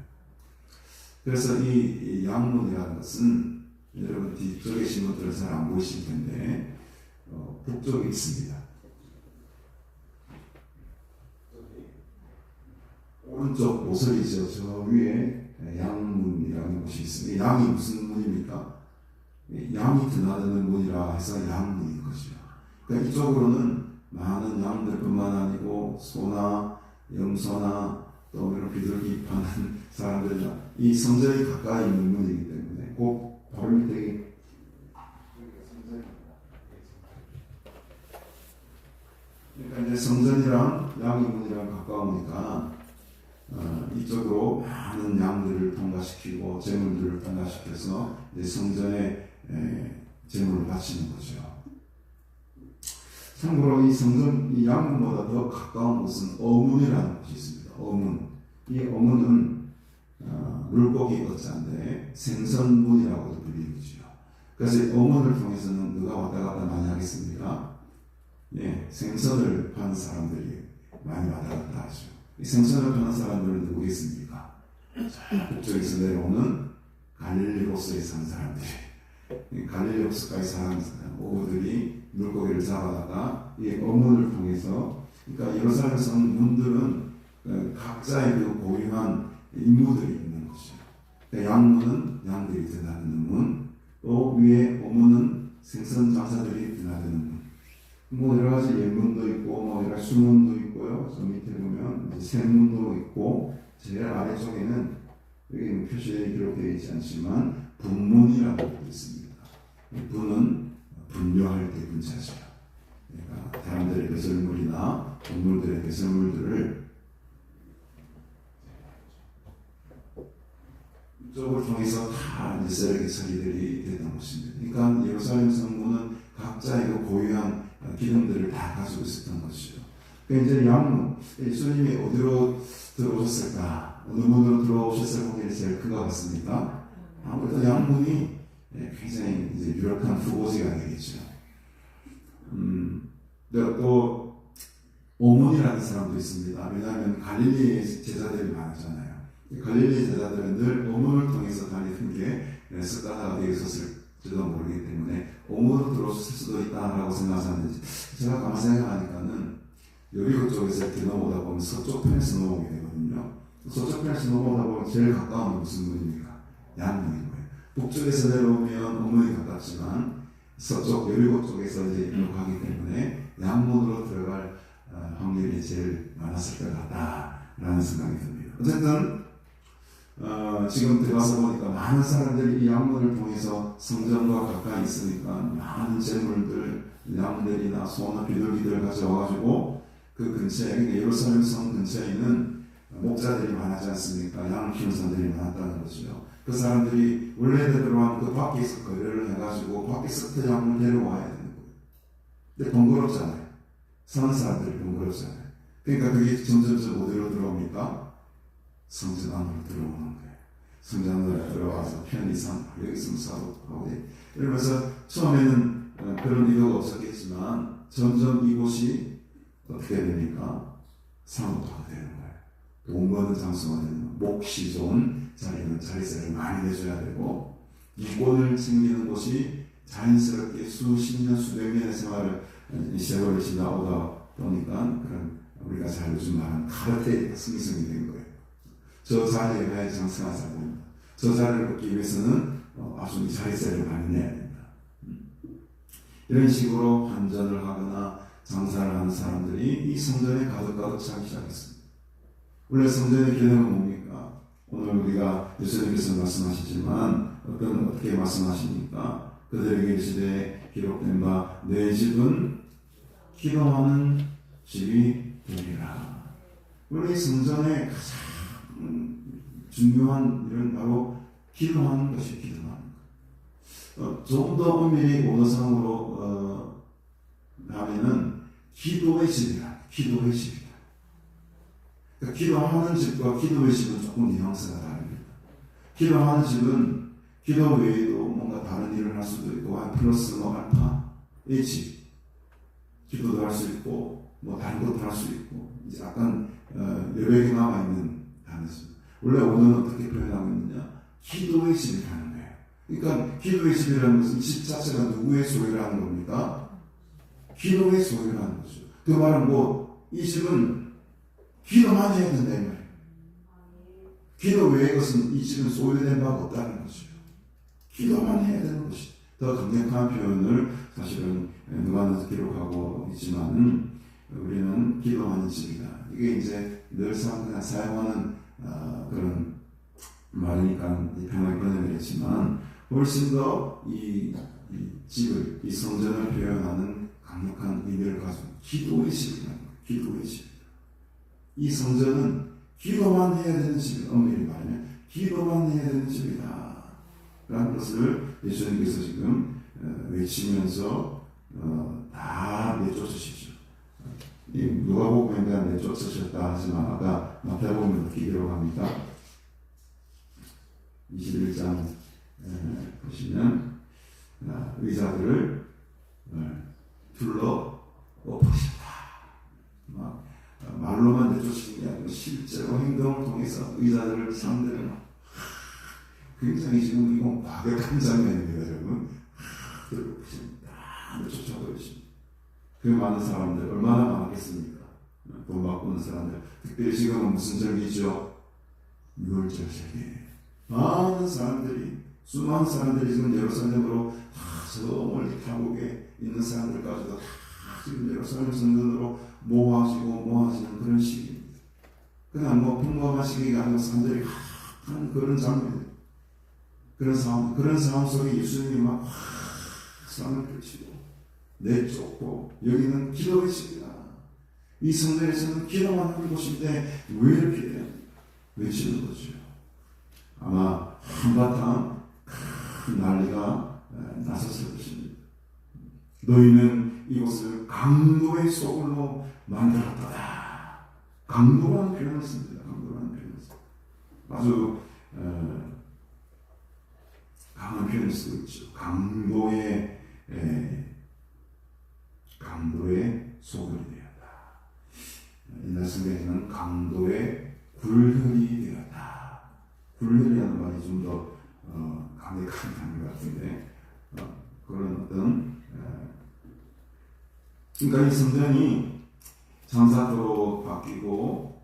그래서 이 양문이라는 것은 여러분 뒤쪽에 계신 분들은 잘 안 보이실 텐데 북쪽에 있습니다. 오른쪽 모서리죠. 저 위에 양문이라는 곳이 있습니다. 양이 무슨 문입니까? 양이 드나드는 문이라 해서 양문인 것이죠. 그러니까 이쪽으로는 많은 양들뿐만 아니고 소나 염소나 또 이런 비둘기 파는 사람들이 이 성전이 가까이 있는 문이기 때문에 꼭 바로 밑에 그러니까 이제 성전이랑 양의 문이랑 가까우니까 이쪽으로 많은 양들을 통과시키고 제물들을 통과시켜서 이제 성전에 제물을 바치는 거죠. 참고로 이 성전, 이 양문보다 더 가까운 곳은 어문이라는 곳이 있습니다. 어문. 이 어문은 물고기 어자인데 생선문이라고도 불리죠. 그래서 어문을 통해서는 누가 왔다 갔다 많이 하겠습니까? 예, 생선을 파는 사람들이 많이 왔다 갔다 하죠. 이 생선을 파는 사람들은 누구겠습니까? 북쪽에서 내려오는 갈릴리로스에 사는 사람들. 갈릴리로스까지 사는 오후들이 물고기를 잡아다가 이 어문을 통해서, 그러니까 예루살렘 성 문들은 각자의 그 고유한 임무들이 있는 것이죠. 그러니까 양문은 양들이 드나드는 문, 또 위에 어문은 생선 장사들이 드나드는 문. 뭐 여러 가지 예문도 있고, 뭐 여러 가지 수문도 있고요. 저 밑에 보면 생문도 있고, 제일 아래쪽에는 여기 표시에 기록되어 있지 않지만 분문이라는 것도 있습니다. 분은 분묘할 때 분자죠. 그러니까 사람들의 배설물이나 동물들의 배설물들을 이쪽을 통해서 다 이제 세력의 처리들이 되는 것입니다. 그러니까 예루살렘 성문은 각자의 그 고유한 기능들을 다 가지고 있었던 것이죠. 그러니까 이제 양문, 예수님이 어디로 들어오셨을까? 어느 문으로 들어오셨을 확률이 제일 큰 것 같습니다. 아무래도 양문이 굉장히 이제 유력한 후보지가 되겠죠. 또 오문이라는 사람도 있습니다. 왜냐하면 갈릴리 제자들이 많잖아요. 갈릴리 제자들은 늘 오문을 통해서 다니는 게 습관화가 되어 있었을지도 모르기 때문에 오문으로 들어올 수도 있다라고 생각하는데 제가 가만 생각하니까는 여리고 쪽에서 이렇게 넘어오다 보면 서쪽 편에서 넘어오게 되거든요. 서쪽 편에서 넘어오다 보면 제일 가까운 건 무슨 문입니까? 양문인 거예요. 북쪽에서 내려오면 오문이 가깝지만 서쪽 여리고 쪽에서 이제 일로 가기 때문에 양문으로 들어갈 확률이 제일 많았을 것 같다라는 생각이 듭니다. 어쨌든 지금 들어가서 보니까 많은 사람들이 이 양문을 통해서 성전과 가까이 있으니까 많은 재물들, 양들이나 소나 비둘기들 가져와가지고 그 근처에, 그러니까 예루살렘 성 근처에 있는 목자들이 많지 않습니까? 양을 키우는 사람들이 많았다는 거죠. 그 사람들이 원래대로 하면 그 밖에서 거래를 해가지고 밖에서부터 양을 데려와야 되는 거예요. 근데 번거롭잖아요. 사는 사람들이 번거롭잖아요. 그러니까 그게 점점점 어디로 들어옵니까? 성전 안으로 들어오는 거예요. 성전 안으로 들어와서 편의상 여기 있으면 사도하고 이러면서 처음에는 그런 의도가 없었겠지만 점점 이곳이 어떻게 됩니까? 사도가 되는 거예요. 돈 장소가 되는 몫이 좋은 자리는 자리세를 많이 내줘야 되고 이권을 챙기는 곳이 자연스럽게 수십 년 수백 년의 생활을 세월을 지나오다 보니까 그런 우리가 잘 요즘 말하는 카르텔 승승이 된 거예요. 저 자리에 가야 장사가 잘 됩니다. 저 자리를 얻기 위해서는 아주 자리세를 많이 내야 됩니다. 이런 식으로 환전을 하거나 장사를 하는 사람들이 이 성전에 가득가득 차기 시작했습니다. 원래 성전의 기능은 뭡니까? 오늘 우리가 예수님께서 말씀하시지만 어떻게 말씀하십니까? 그들에게 이르시되 기록된 바 내 집은 기도하는 집이 되리라. 원래 성전의 가장 중요한 일은 바로 기도하는 것이 기도하는 것. 좀 더 엄밀히 원어상으로 하면은 기도의 집이라. 기도의 집이다. 그러니까 기도하는 집과 기도의 집은 조금 뉘앙스가 다릅니다. 기도하는 집은 기도 외에도 뭔가 다른 일을 할 수도 있고 플러스 알파의 집. 기도도 할 수 있고 다른 것도 할 수 있고 이제 약간 여백이 남아있는 단어입니다. 원래 오늘은 어떻게 표현하고 있느냐? 기도의 집이라는 거예요. 그러니까 기도의 집이라는 것은 이 집 자체가 누구의 소유라는 겁니까? 기도의 소유라는 거죠. 그 말은 이 집은 기도만 해야 된다 이 말이에요. 기도 외의 것은 이 집은 소유된 바가 없다는 거죠. 기도만 해야 되는 것이 더 강력한 표현을 사실은 누가는 기록하고 있지만은 우리는 기도하는 집이다. 이게 이제 늘상 그냥 사용하는 그런 말이니까 편하게 번역했지만 훨씬 더 이 집을, 이 성전을 표현하는 강력한 의미를 가지고 기도의 집이라는 거예요. 기도의 집. 이 성전은 기도만 해야 되는 집이다. 엄밀히 말하면 기도만 해야 되는 집이다. 라는 것을 예수님께서 지금 외치면서 다 내쫓으십시오. 누가복음에 대한 내쫓으셨다 하지만 아까 마태복음에 어떻게 기록합니까? 21장 보시면 의자들을 둘러 엎으셨다. 말로만 내쫓으신 게 아니고 실제로 행동을 통해서 의자들을 상대를 굉장히 지금 이건 과격한 장면입니다, 여러분. 다 쫓아버리십니다. 그 많은 사람들 얼마나 많겠습니까? 돈 받고 있는 사람들. 특별히 지금은 무슨 절기죠? 6월절 절기. 많은 사람들이, 수많은 사람들이 지금 예루살렘으로 저 멀리 타국에 있는 사람들까지도 다 지금 예루살렘 성전으로 모아지는 그런 시기입니다. 그냥 평범한 시기가 아니고 사람들이 하는 그런 장면입니다. 그런 상황 속에 예수님이 막 사람을 펼치고 내쫓고 여기는 기도의 집이다. 이 성전에서는 기도만 하는 곳인데 왜 이렇게 외치는 거죠? 아마 한바탕 큰 난리가 났었을 것입니다. 너희는 이곳을 강도의 소굴로 만들었다. 강도라는 표현을 씁니다. 강도라는 표현을 씁니다. 아주 강한 표현을 쓰고 있죠. 강도의 소굴이 되었다. 옛날 성경에는 강도의 굴들이 되었다. 굴들이라는 말이 좀 더 강력한 것 같은데 그런 어떤 그러니까 이 성전이 장사도로 바뀌고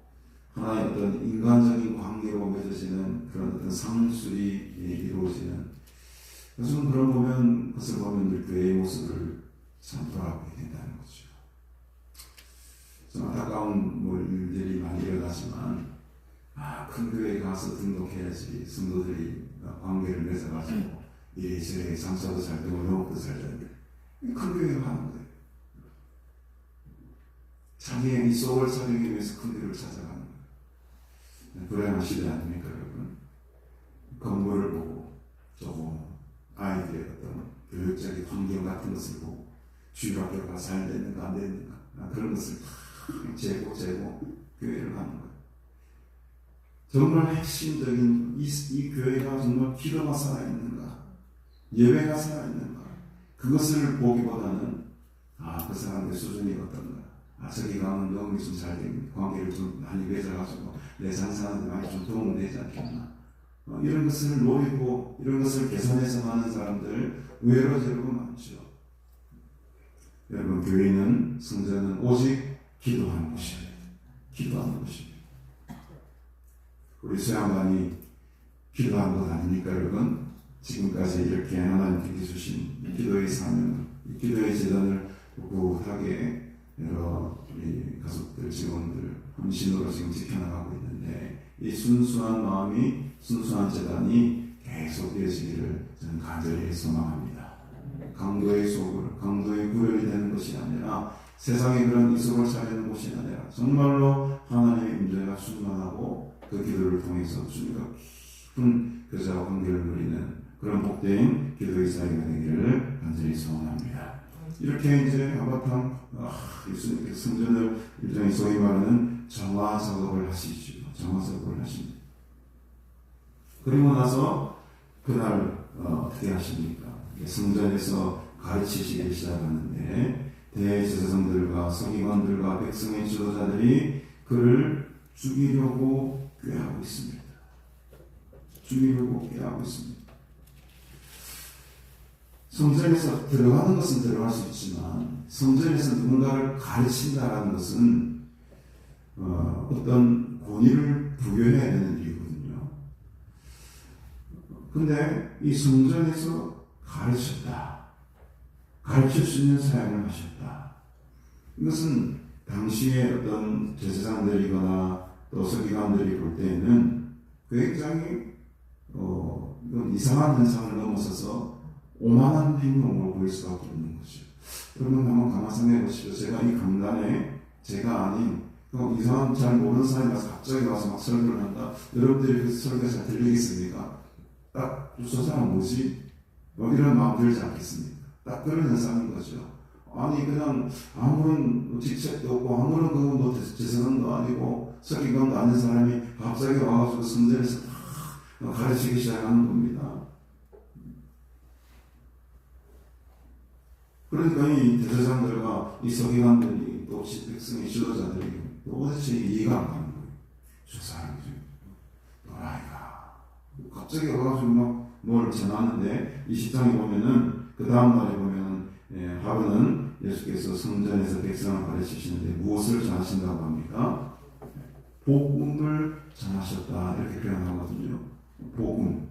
하나의 어떤 인간적인 관계로 맺어지는 그런 어떤 상술이 이루어지는 요즘 그런 보면 그것을 보면 늘 교회의 모습을 참 돌아보게 된다는 거죠. 좀 안타까운 일들이 많이 일어나지만 큰 교회에 가서 등록해야지 성도들이 관계를 맺어가지고 이래저래 장사도 잘 되고 영업도 잘 되는데 큰 교회가 하는 거예요. 자기의 이 소울 사령기 위해서 큰 교회를 찾아가는 거예요. 불행한 시대 아닙니까 여러분? 건물을 보고 조금 아이들의 어떤 교육적인 환경 같은 것을 보고 주일학교가 잘 됐는가 안 됐는가 그런 것을 재고 교회를 하는 거예요. 정말 핵심적인 이 교회가 정말 기도가 살아있는가 예배가 살아있는가 그것을 보기보다는 그 사람의 수준이 어떤가 저기 가면 너무 좀 잘된 관계를 좀 많이 맺어가지고 내 장사하는데 많이 좀 도움되지 않겠나 이런 것을 노리고 이런 것을 계산해서 하는 사람들 의외로 제법 많죠. 여러분 교회는 성전은 오직 기도하는 곳입니다. 기도하는 곳입니다. 우리 수양반이 기도한 것 아닙니까 여러분? 지금까지 이렇게 하나님께 주신 기도의 사명, 기도의 재단을 꿋꿋하게 여러 우리 가족들, 직원들 헌신으로 지금 지켜나가고 있는데 이 순수한 마음이 순수한 재단이 계속 이어지기를 저는 간절히 소망합니다. 강도의 소굴, 강도의 구별이 되는 것이 아니라 세상에 그런 이속을 차리는 곳이 아니라 정말로 하나님의 임재가 충만하고 그 기도를 통해서 주님과 깊은 그자와 관계를 누리는 그런 복된 기도의 사이가 되기를 간절히 소원합니다. 이렇게 이제 한바탕 예수님께서 성전을 일종의 소위 말하는 정화 작업을 하시죠. 정화 작업을 하십니다. 그리고 나서 그날 어떻게 하십니까? 성전에서 가르치시기 시작하는데 대제사장들과 서기관들과 백성의 지도자들이 그를 죽이려고 꾀하고 있습니다. 죽이려고 꾀하고 있습니다. 성전에서 들어가는 것은 들어갈 수 있지만 성전에서 누군가를 가르친다라는 것은 어떤 권위를 부여해야 되는 일이거든요. 근데 이 성전에서 가르쳤다. 가르칠 수 있는 사역을 하셨다. 이것은 당시에 어떤 제사장들이거나 또 서기관들이 볼 때에는 굉장히 이건 이상한 현상을 넘어서서 오만한 행동으로 보일 수밖에 없는 것이죠. 여러분 한번 가만 생각해 보십시오. 제가 이 강단에 제가 아닌 이상한 잘 모르는 사람이 와서 갑자기 와서 막 설교를 한다. 여러분들이 그 설교가 잘 들리겠습니까? 딱 저 사람 뭐지? 이런 마음 들지 않겠습니까? 딱 그런 현상인 거죠. 아니 그냥 아무런 직책도 없고 아무런 제사장도 아니고 서기관도 아닌 사람이 갑자기 와가지고 성전에서 가르치기 시작하는 겁니다. 그러니까 이 대제사장들과 이 서기관들이 또 백성의 지도자들이 도대체 이해가 안 가는 거예요. 저 사람이 또라이가 갑자기 와가지고 막 뭘 전하는데 이 10장에 보면은 그 다음 날에 보면은 하루는 예수께서 성전에서 백성을 가르치시는데 무엇을 전하신다고 합니까? 복음을 전하셨다 이렇게 표현하거든요. 복음.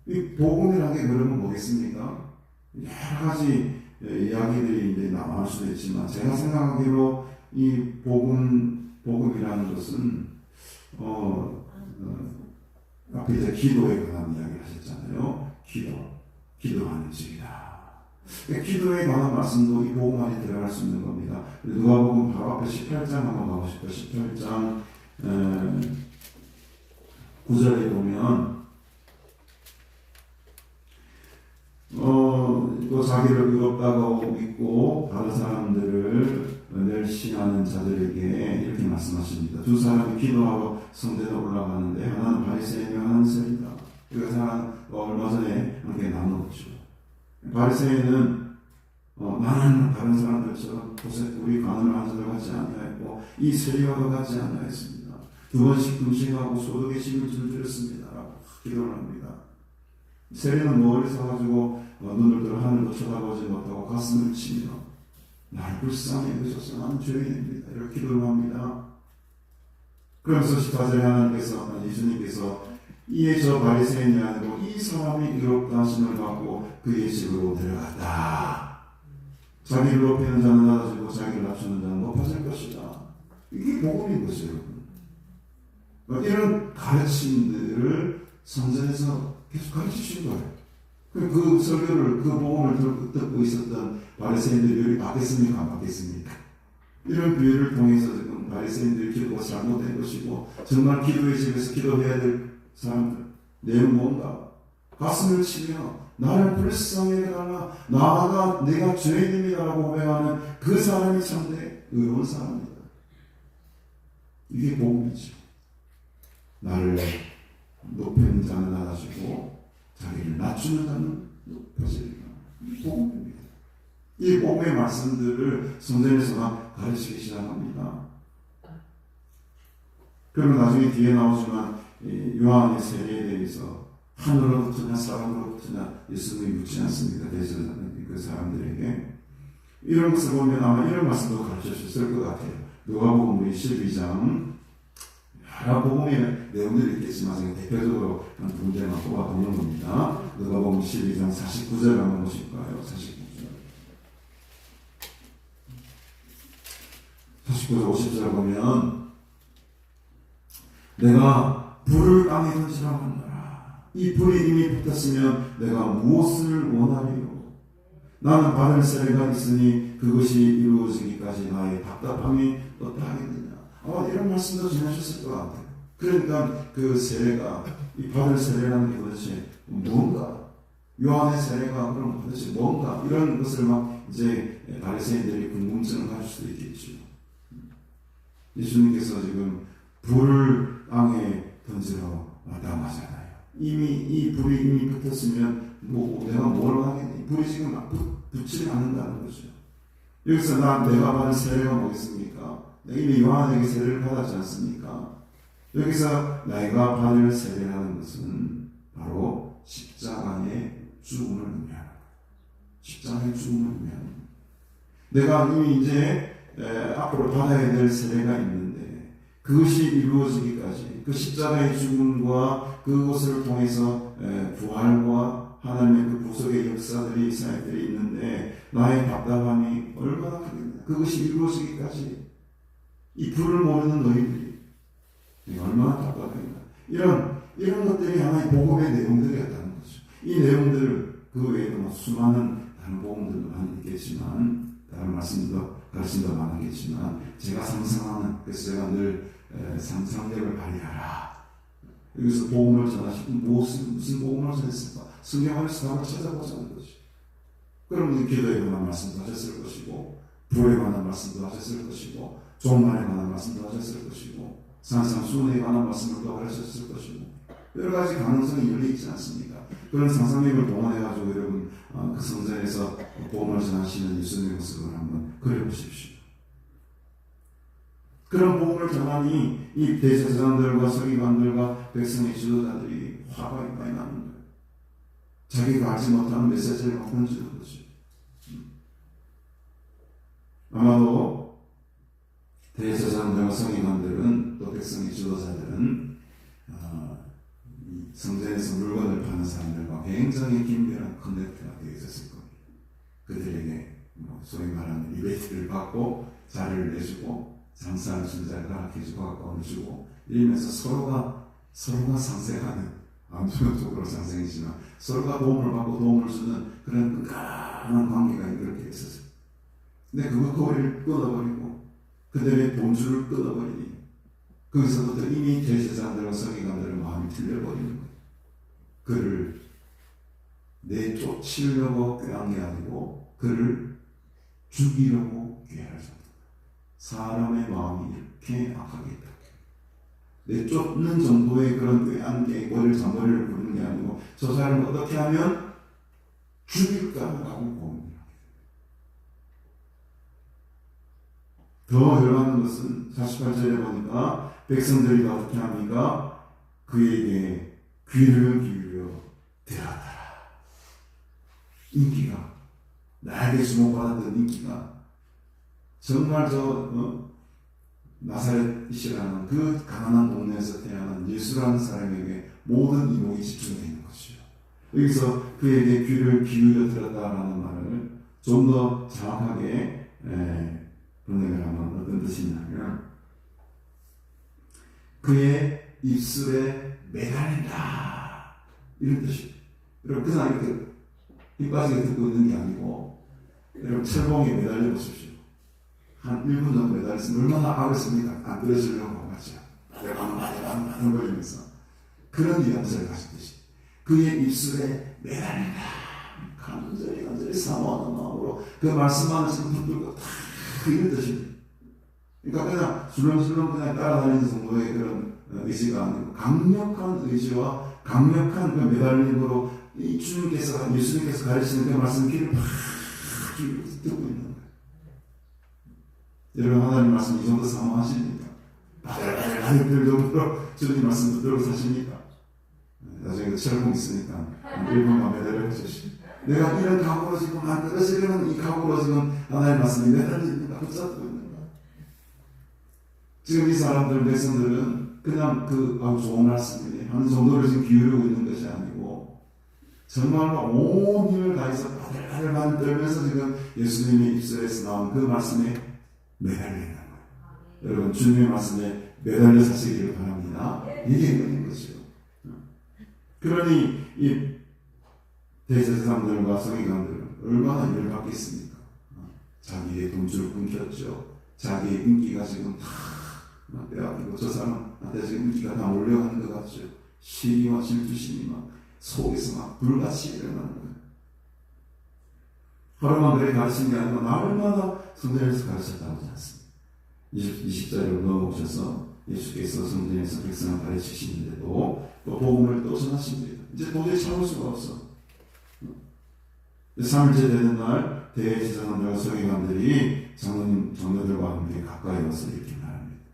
이 복음이라는 게 그러면 뭐겠습니까? 여러 가지 이야기들이 이제 나올 수도 있지만 제가 생각하기로 이 복음이라는 것은 앞에 이제 기도에 관한 이야기 하셨잖아요. 기도하는 집이다. 기도에 관한 말씀도 이 복음 안에 들어갈 수 있는 겁니다. 누가복음 바로 앞에 18장 한번 가고 싶어요. 18장 9절에 보면 또 자기 자기를 의롭다고 믿고 다른 사람들을 멸시하는 자들에게 이렇게 말씀하십니다. 두 사람이 기도하고 성전에 올라가는데 하나는 바리새인이요 하나는 세리다. 이것을 얼마 전에 함께 나누었죠. 바리새인은 나는 다른 사람들처럼 우리 간음을 한 자들 같지 아니하였고 이 세리와도 같지 아니하였습니다. 2번씩 금식하고 소득의 11조를 드렸습니다. 라고 기도를 합니다. 세리는 멀리서 가지고 눈을 들어 하늘도 쳐다보지 못하고 가슴을 치며 나를 불쌍히 여기소서 나는 죄인입니다. 이렇게 기도를 합니다. 그러면서 14절에 하나님께서 예수님께서 이에 저 바리새인이 아니고 이 사람이 의롭다 하심을 받고 그의 집으로 데려갔다. 자기를 높이는 자는 낮아지고 자기를 낮추는 자는 높아질 것이다. 이게 복음인 거죠, 여러분. 이런 가르침들을 성전에서 계속 가르치신 거예요. 그 설교를, 그 복음을 듣고 있었던 바리새인들이 여기 받겠습니까? 안 받겠습니까? 이런 비유를 통해서 지금 바리새인들의 기도가 잘못된 것이고 정말 기도의 집에서 기도해야 될 사람들 내용 뭔가 가슴을 치며 나를 불쌍히 해달라 나가 내가 죄인입니다라고 고백하는 그 사람이 참되 의로운 사람입니다. 이게 복음이죠. 나를 높이는 자는 낮아지고 자기를 낮추는 자는 높아지리라. 이 복음입니다. 이 복음의 말씀들을 성전에서 가르치기 시작합니다. 그러면 나중에 뒤에 나오지만 요한의 세례에 대해서 하늘로부터냐 사람으로부터냐 예수님이 묻지 않습니다. 대제사장 그 사람들에게 이런 것을 보면 아마 이런 말씀도 가르쳐 주셨을 것 같아요. 누가복음 12장 여러 복음의 내용들이 있겠지만 대표적으로 한 군데만 뽑아 보는 겁니다. 누가복음 12장 49절 한번 보실까요? 49절 50절 보면 내가 불을 땅에 던지라고 한다. 이 불이 이미 붙었으면 내가 무엇을 원하리요? 나는 받을 세례가 있으니 그것이 이루어지기까지 나의 답답함이 어떠하겠느냐. 이런 말씀도 전하셨을 것 같아요. 그러니까 그 세례가 이 받을 세례라는 게 도대체 뭔가 요한의 세례가 그럼 도대체 뭔가 이런 것을 막 이제 바리새인들이 궁금증을 가질 수도 있겠죠. 예수님께서 지금 불을 땅에 던지러 마땅하잖아요. 이미 이 불이 이미 붙었으면 내가 뭘 하겠니? 불이 지금 막 붙지 않는다는 거죠. 여기서 내가 받은 세례가 뭐겠습니까? 이미 요한에게 세례를 받았지 않습니까? 여기서 내가 받을 세례라는 것은 바로 십자가의 죽음을 의미하는 거예요. 십자가의 죽음을 의미하는 거예요. 내가 이미 이제 앞으로 받아야 될 세례가 있는데 그것이 이루어지기까지 그 십자가의 죽음과 그것을 통해서 부활과 하나님의 그 구속의 역사들이 이스라엘들이 있는데 나의 답답함이 얼마나 크겠냐. 그것이 이루어지기까지 이 불을 모르는 너희들이 얼마나 답답한가. 이런 것들이 하나의 복음의 내용들이었다는 거죠. 이 내용들 그 외에도 수많은 다른 복음들도 많이 있겠지만 다른 말씀도 가르침도 많겠지만 제가 상상하는 그래서 제가 늘 상상력을 발휘하라. 여기서 복음을 전하시고 무슨 복음을 전했을까? 성경 안에서 답을 찾아보자는 거죠. 그러면 기도에 관한 말씀도 하셨을 것이고 불에 관한 말씀도 하셨을 것이고 종말에 관한 말씀도 하셨을 것이고 산상수훈에 관한 말씀을 또 하셨을 것이고 여러 가지 가능성이 열려 있지 않습니까? 그런 상상력을 동원해가지고 여러분 그 성전에서 복음을 전하시는 예수님의 모습을 한번 그려보십시오. 그런 복음을 전하니 이 대제사장들과 서기관들과 백성의 지도자들이 화가 많이 나는 거예요. 자기가 알지 못하는 메시지를 막 던지는 거죠. 아마도 대제사장들과 서기관들은 또 백성의 지도자들은 성전에서 물건을 파는 사람들과 굉장히 긴밀한 커넥트가 되어 있었을 겁니다. 그들에게 소위 말하는 리베이트를 받고 자리를 내주고 장사하는 순자를 가르쳐주고 가까움을 주고 이러면서 서로가 상생하는 암투명적으로 상생이지만 서로가 도움을 받고 도움을 주는 그런 끈끈한 관계가 이렇게 있었어요. 근데 그 고리를 끊어버리고 그들의 본줄을 끊어버리니 거기서부터 이미 대제사장들과 서기관들의 마음이 틀려버리는 거예요. 그를 내쫓으려고 꾀한 게 아니고 그를 죽이려고 꾀할 정도. 사람의 마음이 이렇게 악하게 있다. 내쫓는 정도의 그런 꾀한 계획을 잔머리를 부르는 게 아니고 저 사람을 어떻게 하면 죽일까 하고 고민합니다. 더 열받는 것은 48절에 보니까 백성들이 어떻게 합니까? 그에게 귀를 기울여 들었더라. 인기가, 나에게 주목받았던 인기가 정말 나사렛이라는 그 가난한 동네에서 태어난 예수라는 사람에게 모든 이목이 집중되어 있는 것이죠. 여기서 그에게 귀를 기울여 들었다라는 말을 좀 더 정확하게 번역을 하면 어떤 뜻이 있냐면 그의 입술에 매달린다 이런 뜻이에요. 여러분 그냥 이렇게 힘 빠지게 듣고 있는 게 아니고 여러분 철봉에 매달려 보십시오. 한 1분 정도 매달렸으면 얼마나 아팠습니까? 안 떨어지려고 하죠. 바들바들 거리면서 그런 뉘앙스를 가졌듯이 그의 입술에 매달린다. 간절히 사모하는 마음으로 그 말씀만을 지금 붙들고 다 이런 뜻입니다. 그러니까 그냥 술렁술렁 그냥 따라다니는 정도의 그런 의지가 아니고 강력한 의지와 강력한 그 매달림으로 이 주님께서 예수님께서 가르치는 그 말씀 귀를 팍 듣고 있는 거예요. 여러분 하나님 말씀 이 정도 사모하십니까? 바들바들 들 정도로 주님 말씀 듣도록 사십니까? 나중에 그 철봉 있으니까 1분만 매달려 주십시오. 내가 이런 각오로 지금 만들어지려는 이 각오로 지금 하나님 말씀이 매달립니다. 붙잡고 있는 거야. 지금 이 사람들, 백성들은 그냥 좋은 말씀이네 하는 정도로 지금 기울이고 있는 것이 아니고 정말로 온 힘을 다해서 바들바들 떨면서 지금 예수님의 입술에서 나온 그 말씀에 매달리는 거예요. 여러분 주님의 말씀에 매달려 사시기를 바랍니다. 이게 있는 것이죠. 그러니 이 대제사장들과 서기관들은 얼마나 열받겠습니까? 자기의 돈줄을 끊겼죠. 자기의 인기가 지금 다 빼앗기고 저 사람한테 지금 인기가 다 몰려가는 것 같죠. 시기와 질투심이 막 속에서 막 불같이 일어나는 거예요. 하루만 그렇게 가르친 게 아니고 날마다 성전에서 가르쳤다고 하지 않습니다. 20절로 넘어오셔서 예수께서 성전에서 백성을 가르치시는데도 또 복음을 또 전하십니다. 이제 도저히 참을 수가 없어. 3일째 되는 날 대제사장들과 서기관들이 장로들과 함께 가까이 와서 이렇게 말합니다.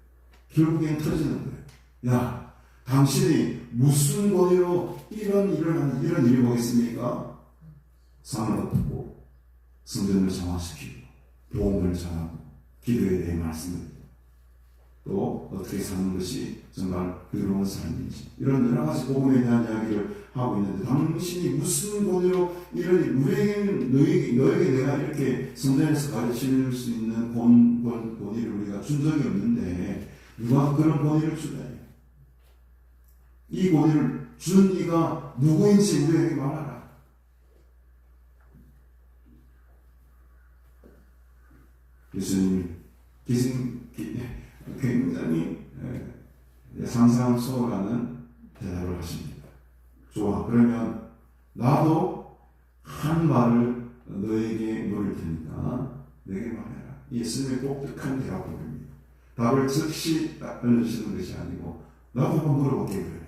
결국엔 터지는 거예요. 야, 당신이 무슨 권위로 이런 일이 뭐겠습니까? 상을 얻고 성전을 정화시키고 복음을 전하고 기도에 대해 말씀을 또 어떻게 사는 것이 정말 의로운 삶인지 이런 여러 가지 복음에 대한 이야기를 하고 있는데 당신이 무슨 권위로 이런 너에게 내가 이렇게 성전에서 가르칠 수 있는 권위를 우리가 준 적이 없는데 누가 그런 권위를 주다니 이 권위를 준 이가 누구인지 우리에게 말하라. 예수님이 굉장히 상상 초월하는 대답을 하십니다. 좋아, 그러면 나도 한 말을 너에게 물을 테니까 내게 말해라. 예수님의 독특한 대화법입니다. 답을 즉시 알려주시는 것이 아니고 나도 한번 물어볼게 그러면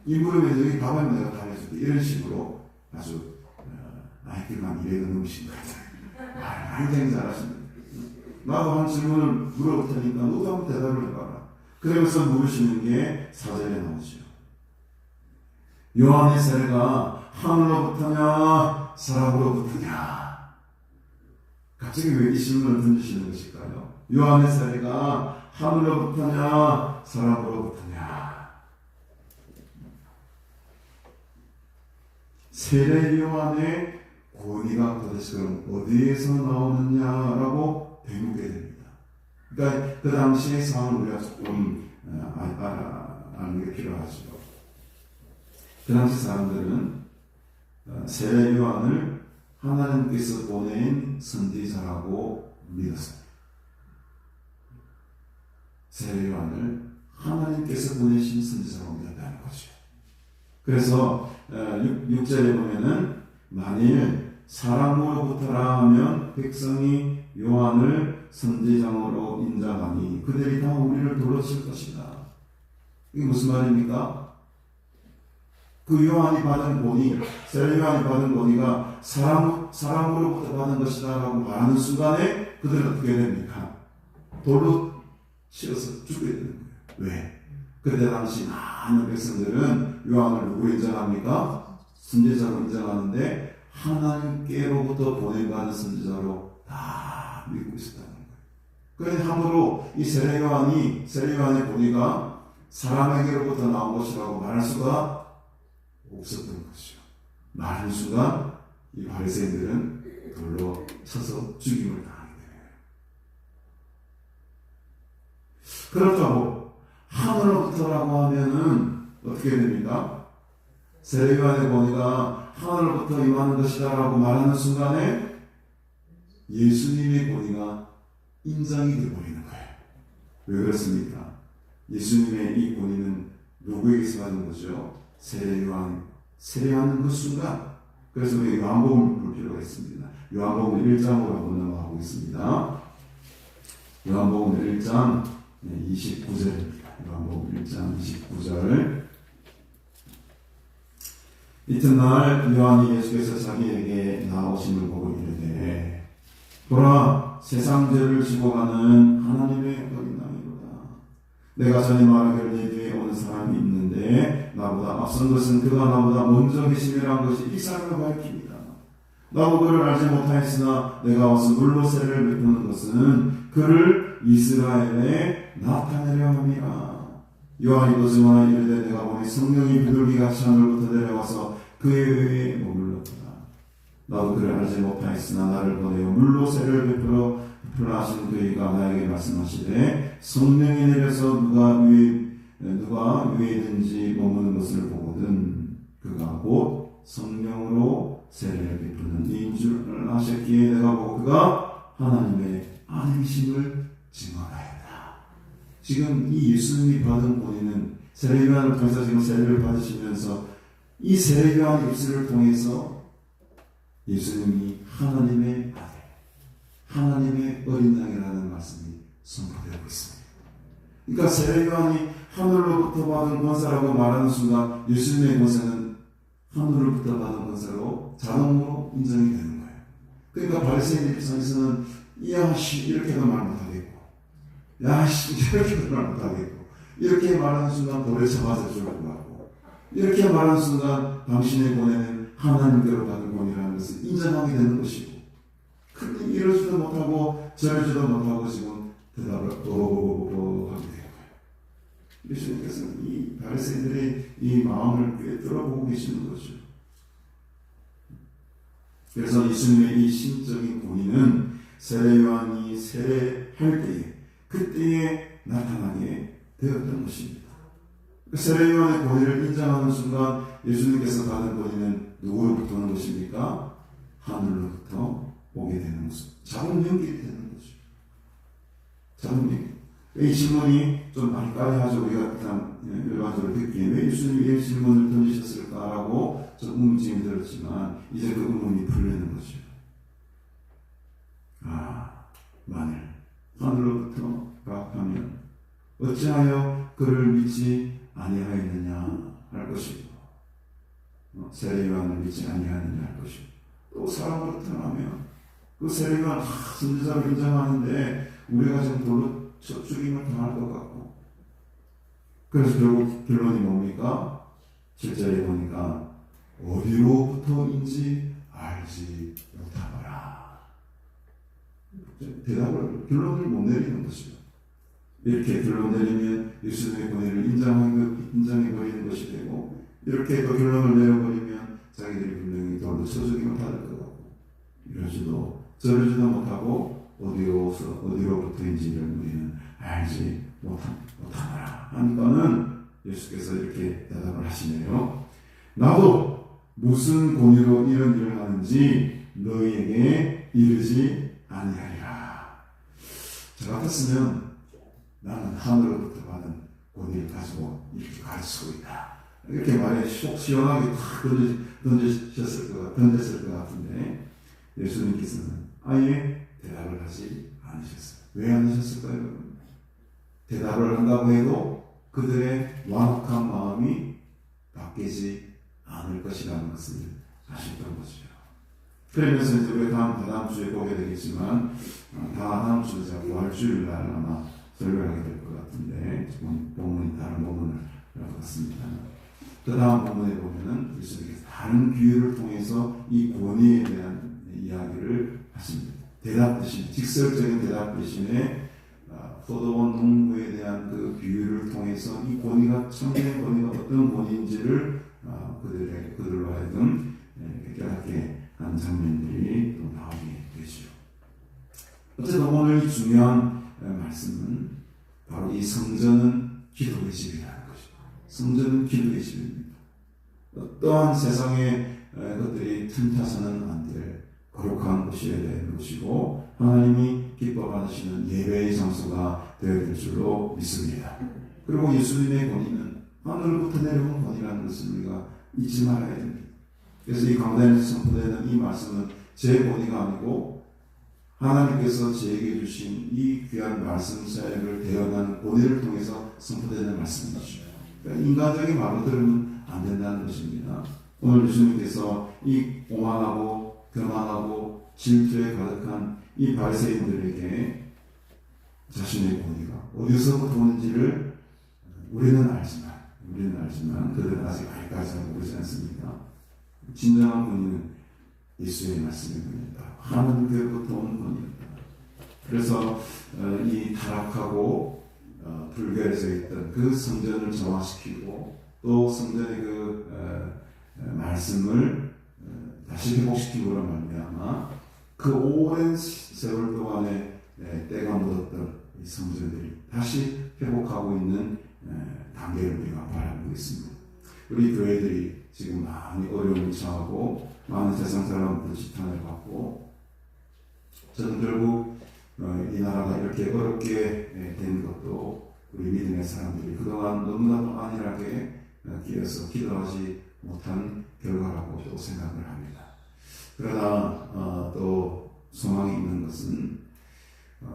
이 물음에 너희 답하면 내가 답해줄게 이런 식으로 아주 그만 이래도 넘으신 것 같아요. 굉장히 잘하십니다. 나도 한 질문을 물어볼 테니까 너도 한번 대답을 해봐라. 그러면서 물으시는 게 4절에 나오죠. 요한의 세례가 하늘로부터냐 사람으로부터냐. 갑자기 왜 이 질문을 던지시는 것일까요? 요한의 세례가 하늘로부터냐 사람으로부터냐. 세례 요한의 권위가 도대체 그럼 어디에서 나오느냐라고 되묻게 됩니다. 그러니까 그 당시의 상황을 우리가 조금 아는 게 필요하죠. 그 당시 사람들은 세례 요한을 하나님께서 보낸 선지자라고 믿었어요. 세례 요한을 하나님께서 보내신 선지자라고 믿었다는 거죠. 그래서 6절에 보면은 만일 사람으로부터라 하면 백성이 요한을 선지자로 인정하니 그들이 다 우리를 돌로 칠 것이다. 이게 무슨 말입니까? 그 요한이 받은 권위, 세례 요한이 받은 권위가 사람으로부터 받은 것이다 라고 말하는 순간에 그들은 어떻게 됩니까? 돌로 치어서 죽게 되는 거예요. 왜? 그때 당시 많은 백성들은 요한을 누구 인정합니까? 선지자로 인정하는데 하나님께로부터 보내받은 선지자로 다 믿고 있었다는 거예요. 그러니 함부로 이 세례 요한의 권위가 사람에게로부터 나온 것이라고 말할 수가 없었던 것이죠. 말하는 순간 이 바리새인들은 돌로 쳐서 죽임을 당하게 되네요. 그렇다고 하늘로부터라고 하면은 어떻게 됩니까? 세례 요한의 권위가 하늘로부터 임하는 것이다 라고 말하는 순간에 예수님의 권위가 인정이 되어버리는 거예요. 왜 그렇습니까? 예수님의 이 권위는 누구에게서 받은 거죠? 세례 요한, 세례하는 그 순간. 그래서 우리 요한복음을 볼 필요가 있습니다. 요한복음 1장으로 한번 넘어가고 있습니다. 요한복음 1장 29절입니다. 요한복음 1장 29절. 이튿날 요한이 예수께서 자기에게 나오심을 보고 이르되 보라 세상 죄를 지고 가는 하나님의 어린 양이로다. 내가 전에 말하기를 내 뒤에 오는 사람이 있는데 나보다 앞선 것은 그가 나보다 먼저 계심이라는 것이 이 사람을 밝힙니다. 나도 그를 알지 못하였으나 내가 와서 물로 세례를 베푸는 것은 그를 이스라엘에 나타내려 함이라. 요한이 또 증언하여 이르되 내가 보니 성령이 비둘기같이 하늘부터 내려와서 그의 위에 머물렀다. 나도 그를 알지 못하였으나 나를 보내어 물로 세례를 베풀어 하신 그이가 나에게 말씀하시되 성령이 내려서 누가 위에든지 머무는 것을 보거든 그가 곧 성령으로 세례를 베푸는 이인 줄 아셨기에 내가 보고 그가 하나님의 아들이심을 증언하였다. 지금 이 예수님이 받은 권위는 세례 요한을 통해서 지금 세례를 받으시면서 이 세례 요한 입술을 통해서 예수님이 하나님의 아들, 하나님의 어린 양이라는 말씀이 선포되고 있습니다. 그러니까 세례 요한이 하늘로부터 받은 권세라고 말하는 순간 예수님의 권세는 하늘로부터 받은 권세로 자동으로 인정이 되는 거예요. 그러니까 바리새인들 입장에서는 야씨 이렇게도 말 못하겠고 야씨 이렇게도 말 못하겠고 이렇게 말하는 순간 돌에 잡아서 죽을 것 같고 이렇게 말하는 순간 당신의 권위는 하나님께로 받은 권위라는 것을 인정하게 되는 것이고 근데 이러지도 못하고 저러지도 못하고 지금 대답을 하게 되는 거예요. 예수님께서는 이 바리새인들의 이 마음을 꿰뚫어보고 계시는 거죠. 그래서 예수님의 이 신적인 권위는 세례 요한이 세례할 때에 그때에 나타나게 되었던 것입니다. 세례 요한의 권위를 인정하는 순간 예수님께서 받은 권위는 누구로부터 오는 것입니까? 하늘로부터 오게 되는 모습. 작은 연결이 되는 거죠. 작은 연결. 이 질문이 좀 아리까리하죠. 우리가 그냥 일반적으로 듣기에 왜 예수님이 이 질문을 던지셨을까라고 좀 의문점이 들었지만 이제 그 의문이 풀리는 거죠. 만일 하늘로부터가 하면 어찌하여 그를 믿지 아니하였느냐 할 것이고 세례 요한을 믿지 아니하느냐 할 것이고 또 사람으로부터 하면 그 세례 요한 선지자를 인정하는데 우리가 지금 돌로 죽임을 당할 것 같고 그래서 결국 결론이 뭡니까? 7절에 보니까 어디로부터인지 알지 못하노라. 결론을 못 내리는 것이죠. 이렇게 결론 내리면 예수님의 권위를 인정해버리는 것이 되고 이렇게 또 결론을 내려버리면 자기들이 분명히 돌로 쳐죽임을 받을 것 같고 이러지도 저러지도 못하고 어디로부터인지를 우리는 알지 못하노라 하니까는 예수께서 이렇게 대답을 하시네요. 나도 무슨 권위로 이런 일을 하는지 너희에게 이르지 아니하리라. 저 같았으면 나는 하늘로부터 받은 권위를 가지고 이렇게 가르치고 있다 이렇게 말해 속 시원하게 탁 던졌을 것 같은데 예수님께서는 아예 대답을 하지 않으셨어요. 왜 안 하셨을까요? 대답을 한다고 해도 그들의 완악한 마음이 바뀌지 않을 것이라는 것을 아셨던 거죠. 그러면서 이제 우리 다음 주에 보게 되겠지만 다음 주에 제가 부활주일날 아마 설교하게 될 것 같은데 지금 본문이 다른 본문을 같습니다. 그 다음 본문에 보면은 예수님께서 다른 비유를 통해서 이 권위에 대한 이야기를 하십니다. 대답 대신 직설적인 대답 대신에 포도원 농부에 대한 그 비유를 통해서 이 권위가 참된 권위가 어떤 권위인지를 그들로 하여금 깨닫게 한 장면들이 또 나오게 되죠. 어쨌든 오늘 이 중요한 말씀은 바로 이 성전은 기도의 집이라는 것이죠. 성전은 기도의 집입니다. 어떠한 세상의 것들이 틈타서는 안 될 거룩한 곳이어야 되는 것이고 하나님이 기뻐 받으시는 예배의 장소가 되어야 될 줄로 믿습니다. 그리고 예수님의 권위는 하늘로부터 내려온 권위라는 것을 우리가 잊지 말아야 됩니다. 그래서 이 강단에서 선포되는 이 말씀은 제 권위가 아니고 하나님께서 제게 주신 이 귀한 말씀 사역을 대언하는 권위를 통해서 선포되는 말씀이죠. 그러니까 인간적인 말로 들으면 안 된다는 것입니다. 오늘 예수님께서 이 오만하고 교만하고 질투에 가득한 이 바리새인들에게 자신의 권위가 어디서부터 오는지를 우리는 알지만 그들은 아직 알까지 모르지 않습니까? 진정한 권위는 예수의 말씀의 권위다. 하나님께로부터 오는 권위다. 그래서 이 타락하고 불결해져 있던 그 성전을 정화시키고 또 성전의 그 말씀을 다시 회복시키고라 말미암아 그 오랜 세월 동안에 때가 묻었던 이 성전들이 다시 회복하고 있는 단계를 우리가 바라보고 있습니다. 우리 교회들이 지금 많이 어려움을 처하고 많은 세상 사람들 지탄을 받고 저는 결국 이 나라가 이렇게 어렵게 된 것도 우리 믿음의 사람들이 그동안 너무나도 안일하게 끼어서 기도하지 못한 결과라고 또 생각을 합니다. 그러나 또 소망이 있는 것은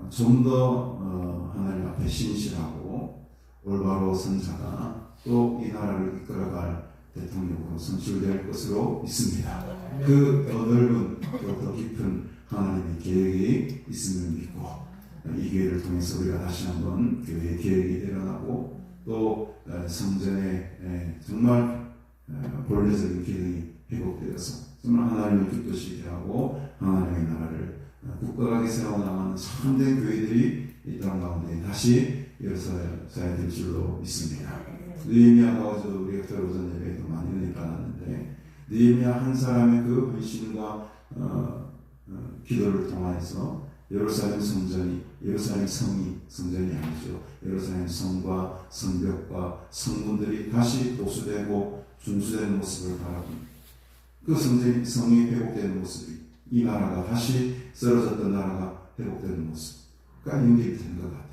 좀 더 하나님 앞에 신실하고 올바로 선자가 또 이 나라를 이끌어갈 대통령으로 선출될 것으로 믿습니다. 그 더 넓은 더 깊은 하나님의 계획이 있음을 믿고 이 기회를 통해서 우리가 다시 한번 교회의 계획이 일어나고 또 성전에 정말 본래적인 기능이 회복되어서 정말 하나님을 기쁘시게 하고 하나님의 나라를 굳건하게 세워나가는 참된 교회들이 이 땅 가운데 다시 일어서야 될 줄로 믿습니다. 느헤미야가 어제도 우리가 오전 예배에도 많이 은혜 받았는데 느헤미야 한 사람의 그 헌신과 기도를 통해서 예루살렘 성전이 예루살렘 성이 성전이 아니죠. 예루살렘 성과 성벽과 성문들이 다시 보수되고 준수되는 모습을 바라봅니다. 그 성이 회복되는 모습이 이 나라가 다시 쓰러졌던 나라가 회복되는 모습과 연결이 된 것 같아요.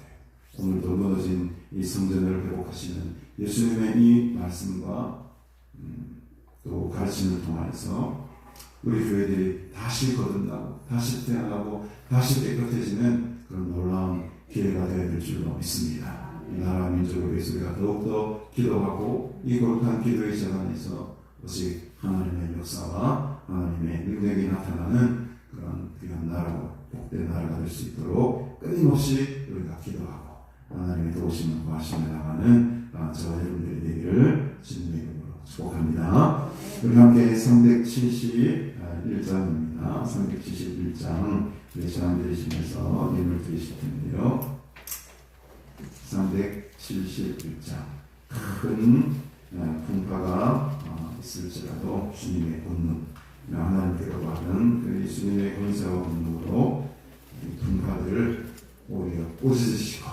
오늘도 무너진 이 성전을 회복하시는 예수님의 이 말씀과 또 가르침을 통해서 우리 교회들이 다시 거듭나고 다시 태어나고 다시 깨끗해지는 그런 놀라운 기회가 되어야 될 줄로 믿습니다. 이 나라 민족을 위해서 우리가 더욱더 기도하고 이 거룩한 기도의 재단에서 오직 하나님의 역사와 하나님의 능력이 나타나는 그런 귀한 나라고 복된 나라가 될 수 있도록 끊임없이 우리가 기도하고 하나님의 도우심을 구하시며 나가는 저와 여러분들이 되기를 주님의 이름으로 축복합니다. 우리 함께 371장입니다. 371장 제안 드리시면서 예물 드리실 텐데요. 371장 큰 풍파가 있을지라도 주님의 권능 하나님께로 가는 그 예수님의 권세와 권능으로 이 풍파들을 오히려 꼬집으시고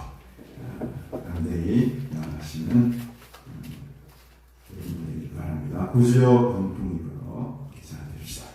간대히 나아가시는 여러분들이 바랍니다. 구주여 범풍이 불어 기사드립시다.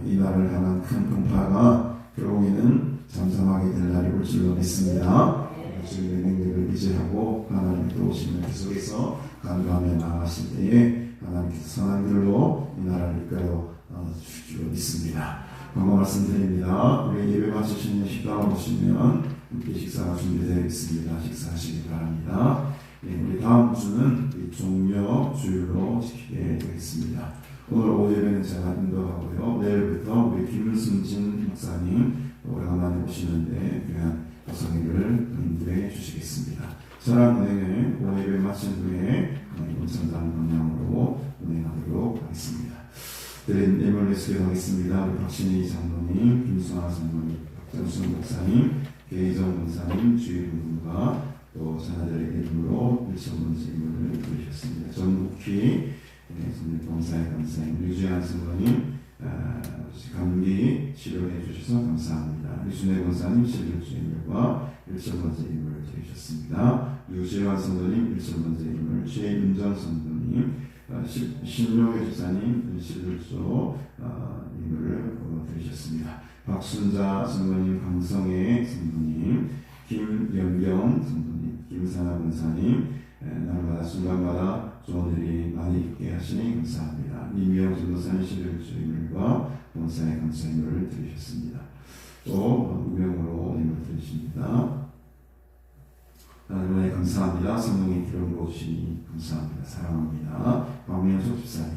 이날을 향한 큰 풍파가 결국에는 잠잠하게 될 날이 올 줄로 믿습니다. 주님의 능력을 의지하고 하나님의 도우심을 계속해서 간구하며 나아가실 때에 하나님께서 선한 길로 이 나라를 이끌어 주실 줄로 믿습니다. 광고 말씀드립니다. 우리 예배 마치시는 식당을 보시면 함께 식사가 준비되어 있습니다. 식사하시기 바랍니다. 우리 다음 주는 종려 주일로 지키게 되겠습니다. 오늘 오후 예배는 제가 인도하고요. 내일부터 우리 김순진 목사님 오래간만에 오시는데 귀한 성의를 인도해 주시겠습니다. 저랑 은행을 5일을 마친 후에 원천당 방향으로 운행하도록 하겠습니다. 드린 예물을 수여하겠습니다. 우리 박신희 장로님, 김수아 장로님, 박정순 목사님, 계희정 목사님, 주일군과 또 자녀들의 이름으로 1,000번째 예물을 드리셨습니다. 전국희 봉사에 감사합니다. 유주한 성도님 감기 치료해 주셔서 감사합니다. 유순혜 권사님 11주 예물과 1,000번째 예물을 드리셨습니다. 유재환 성도님 1,000번째 예물, 최윤정 성도님, 신용회 집사님 11주 예물을 드리셨습니다. 박순자 성도님, 강성애 성도님, 김연경 성도님, 김사나 권사님, 날마다 순간마다 좋은 일이 많이 있게 하시니 감사합니다. 이미영 전도사님 11주 예물과 봉사의 감사 예물을 드리셨습니다. 또 우명으로 예물 드리십니다. 하나님 감사합니다. 성령의 기름 부으시니 감사합니다. 사랑합니다. 박명숙 집사님,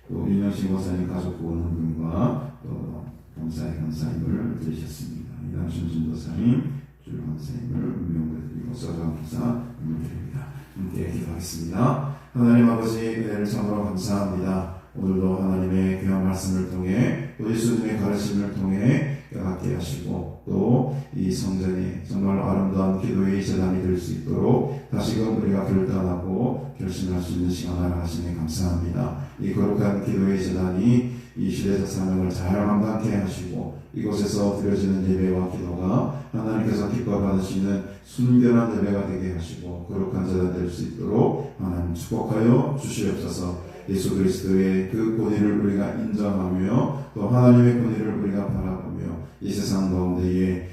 또 윤영식 목사님 가족 보훈훈금과 또 봉사의 감사 예물을 드리셨습니다. 이남순 전도사님 주일 감사 예물 우명으로 드리고 서정 감사 예물 드립니다. 함께 기도하겠습니다. 하나님 아버지 은혜를 참으로 감사합니다. 오늘도 하나님의 귀한 말씀을 통해 또 예수님의 가르침을 통해 깨닫게 하시고 또 이 성전이 정말 아름다운 기도의 재단이 될 수 있도록 다시금 우리가 결단하고 결심할 수 있는 시간 허락하시니 감사합니다. 이 거룩한 기도의 재단이 이 시대의 사명을 잘 감당케 하시고 이곳에서 드려지는 예배와 기도가 하나님께서 기뻐 받으시는 순결한 예배가 되게 하시고 거룩한 재단 될 수 있도록 하나님 축복하여 주시옵소서. 예수 그리스도의 그 권위를 우리가 인정하며 또 하나님의 권위를 우리가 바라보며 이 세상 가운데에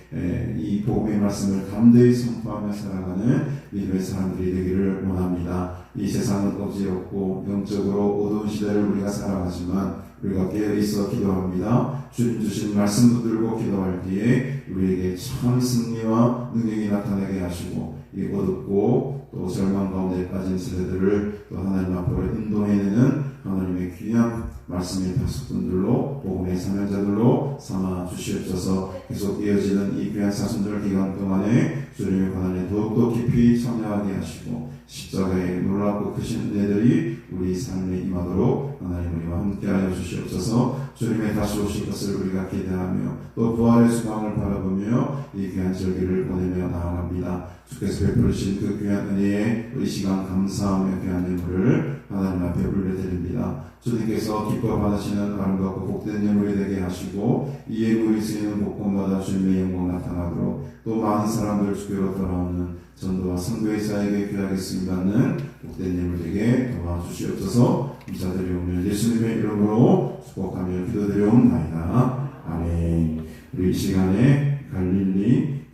이 복음의 말씀을 담대히 선포하며 살아가는 믿음의 사람들이 되기를 원합니다. 이 세상은 어지럽고 영적으로 어두운 시대를 우리가 살아가지만 우리가 깨어있어 기도합니다. 주님 주신 말씀 붙들고 기도할 때에 우리에게 참 승리와 능력이 나타나게 하시고 이 어둡고 또 절망 가운데 빠진 세대들을 또 하나님 앞으로 인도해내는 하나님의 귀한 말씀의 다섯분들로 복음의 사명자들로 삼아 주시옵소서. 계속 이어지는 이 귀한 사순절 기간 동안에 주님의 권한에 더욱더 깊이 참여하게 하시고 십자가의 놀랍고 크신 은혜들이 우리 삶에 임하도록 하나님 우리와 함께하여 주시옵소서. 주님의 다시 오실 것을 우리가 기대하며 또 부활의 수강을 바라보며 이 귀한 절기를 보내며 나아갑니다. 주께서 베풀으신 그 귀한 은혜에 우리 시간 감사하며 귀한 예물을 하나님 앞에 올려드립니다. 주님께서 기뻐 받으시는 아름답고 복된 예물이 되게 하시고 이 예물이 쓰이는 곳곳마다 주님의 영광 나타나도록 또 많은 사람들 주께로 돌아오는 전도와 선교의 사역에 귀하게 쓰임받는 복된 예물 되게 도와주시옵소서. 감사드리오며 예수님의 이름으로 축복하며 기도드리옵나이다. 아멘. 우리 이 시간에 갈릴리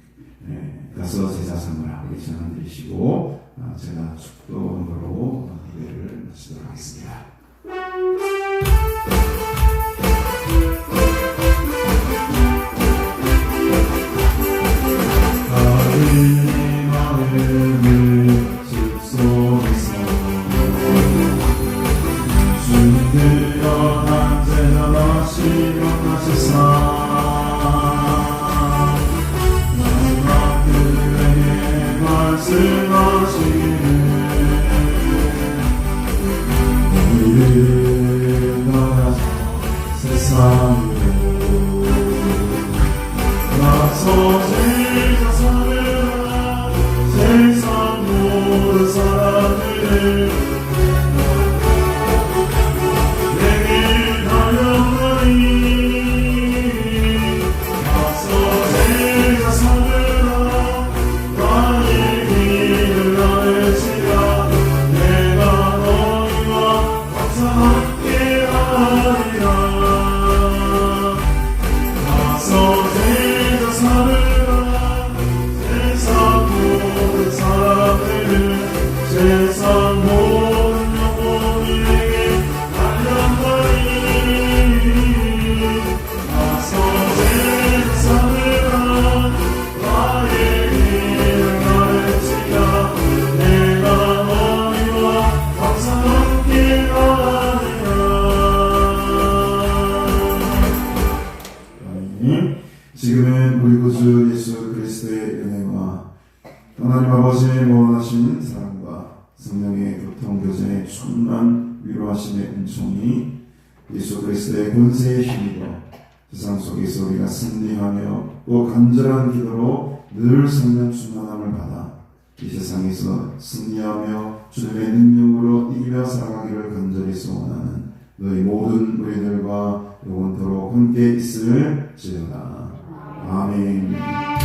가서 제사상을 하고 시간 드리시고 제가 축도로 기회를 마치도록 하겠습니다. 갈릴리 마을을 숲속에서 주님께여 난 제자같이 명하시사 말씀하시기를 우리를 떠나서 세상으로 나서 제자 삼으라 세상 모든 사람들을 내게 달려가니 나서 제자 삼으라 나의 길을 알지라 내가 너희와 항상 함께하리라 나서 제자 삼으라 세상 모든 사람들을 세상 모든 영혼이 내게 달려가니 나서 제자 삼으라 나의 길을 알지라 내가 너희와 항상 함께하리라. 지금은 우리 구주 예수 그리스도의 은혜와 하나님 아버지의 모든 거하신 사랑과 성령의 교통교제의 충만한 위로하심의 은총이 예수 그리스도의 권세에 힘입어 세상 속에서 우리가 승리하며 또 간절한 기도로 늘 성령 충만함을 받아 이 세상에서 승리하며 주님의 능력으로 이기며 살아가기를 간절히 소원하는 너희 모든 우리들과 영원토록 함께 있을지어다. 아멘.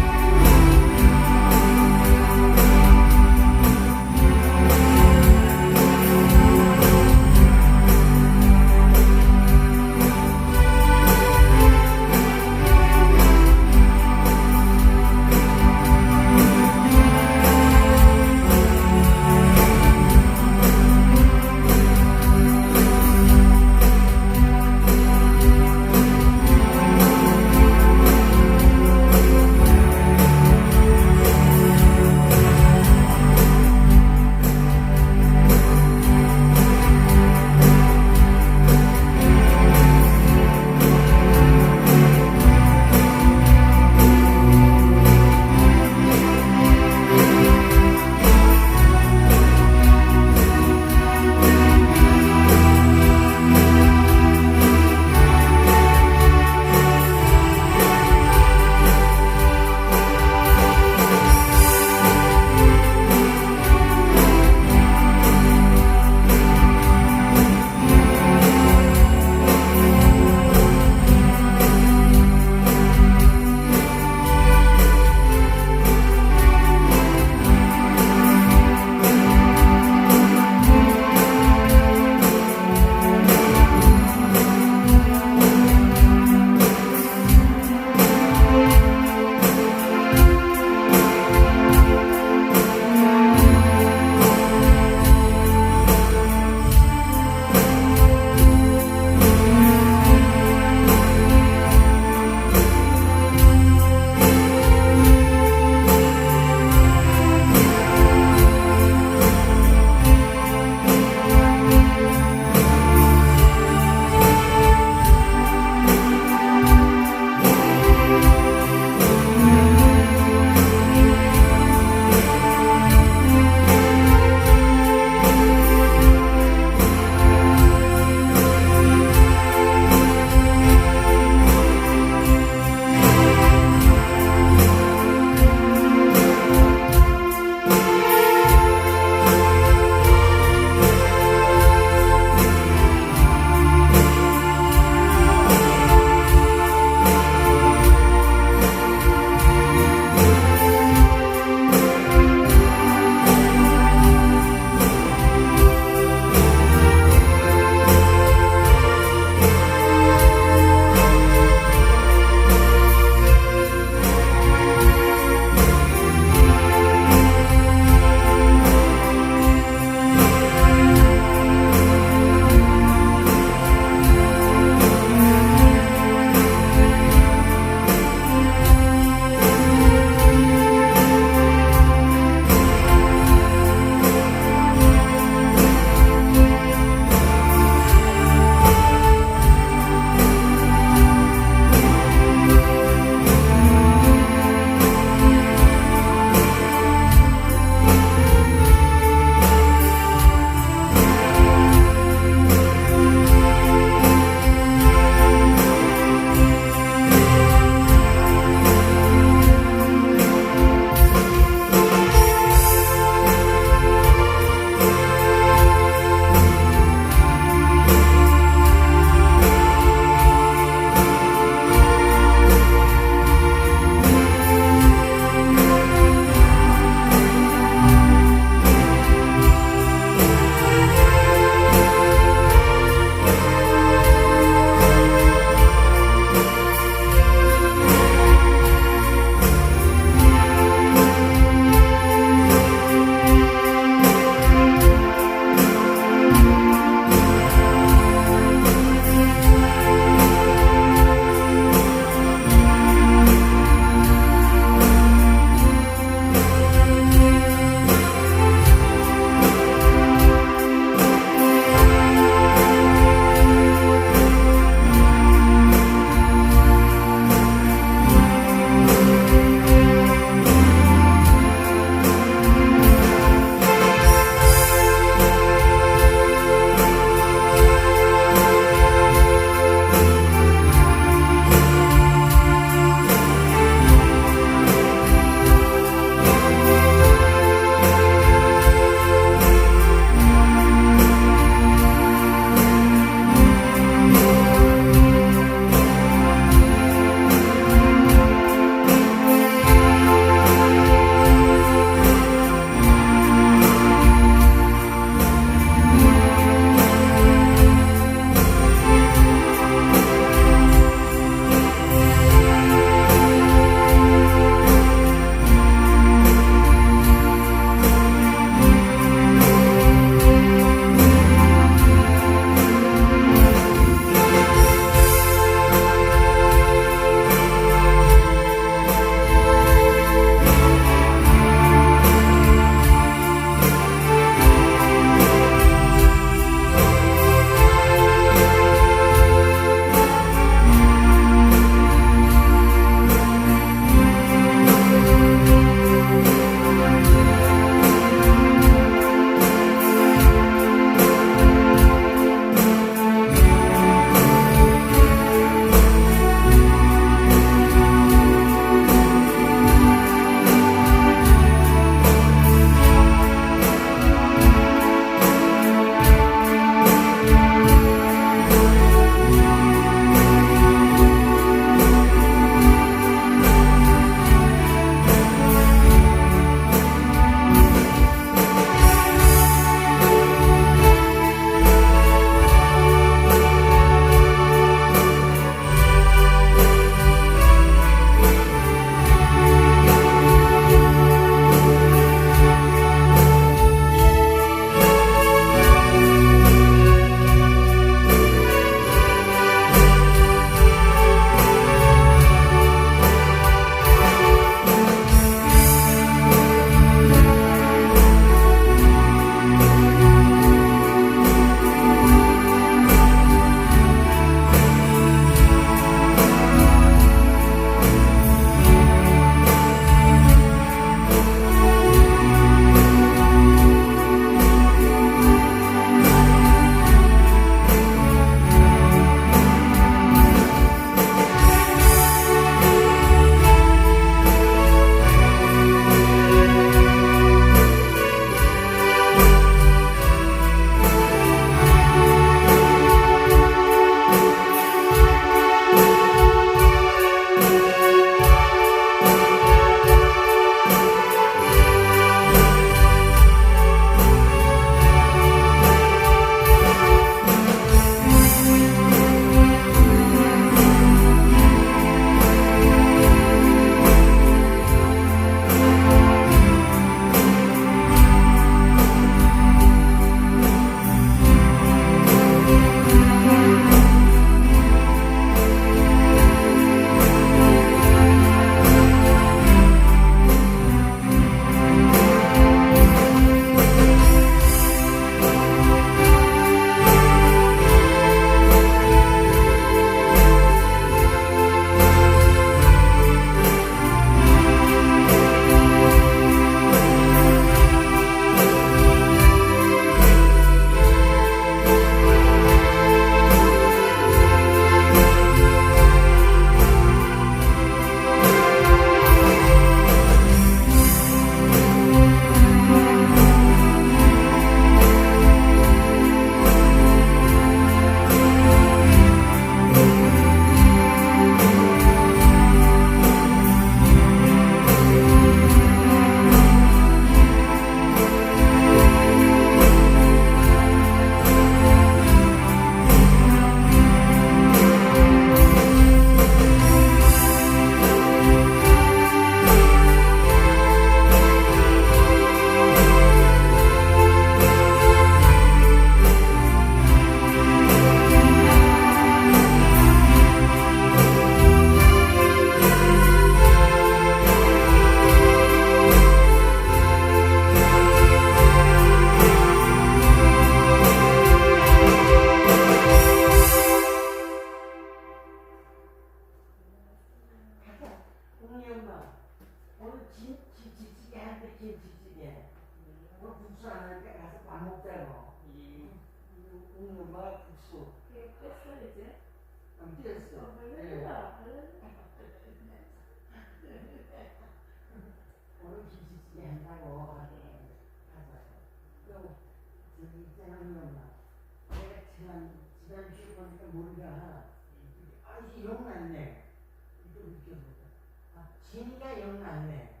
진이가 영났네.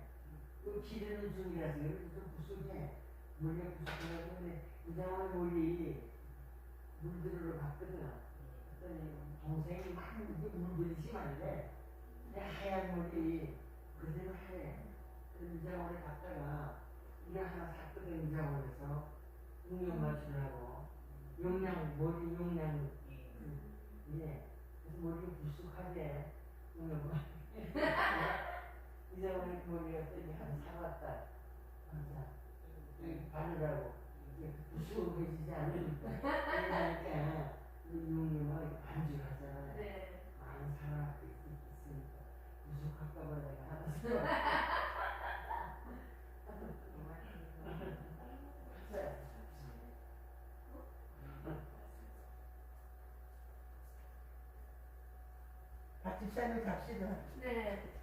그 기르는 중이라서 좀 부족해. 물려 부족하다고 근데 이상한 물이 물들으러 갔거든. 그랬더니 동생이 막 물들이 심한데 하얀 물이 그대로 하얘. 그 이장원에 갔다가 이거 하나 샀거든. 이장원에서 응용 맞추려고 머리 용량 예. 그래서 머리가 부숙하대. 이장원에 머리가 떠니 한 사봤다. 바르라고 부수해지지 않으니까 그러니까 용량을 반죽하잖아. 많은 사람한테 있으니까 부숙할까봐 내가 같이 쌀을 갑시다. 네.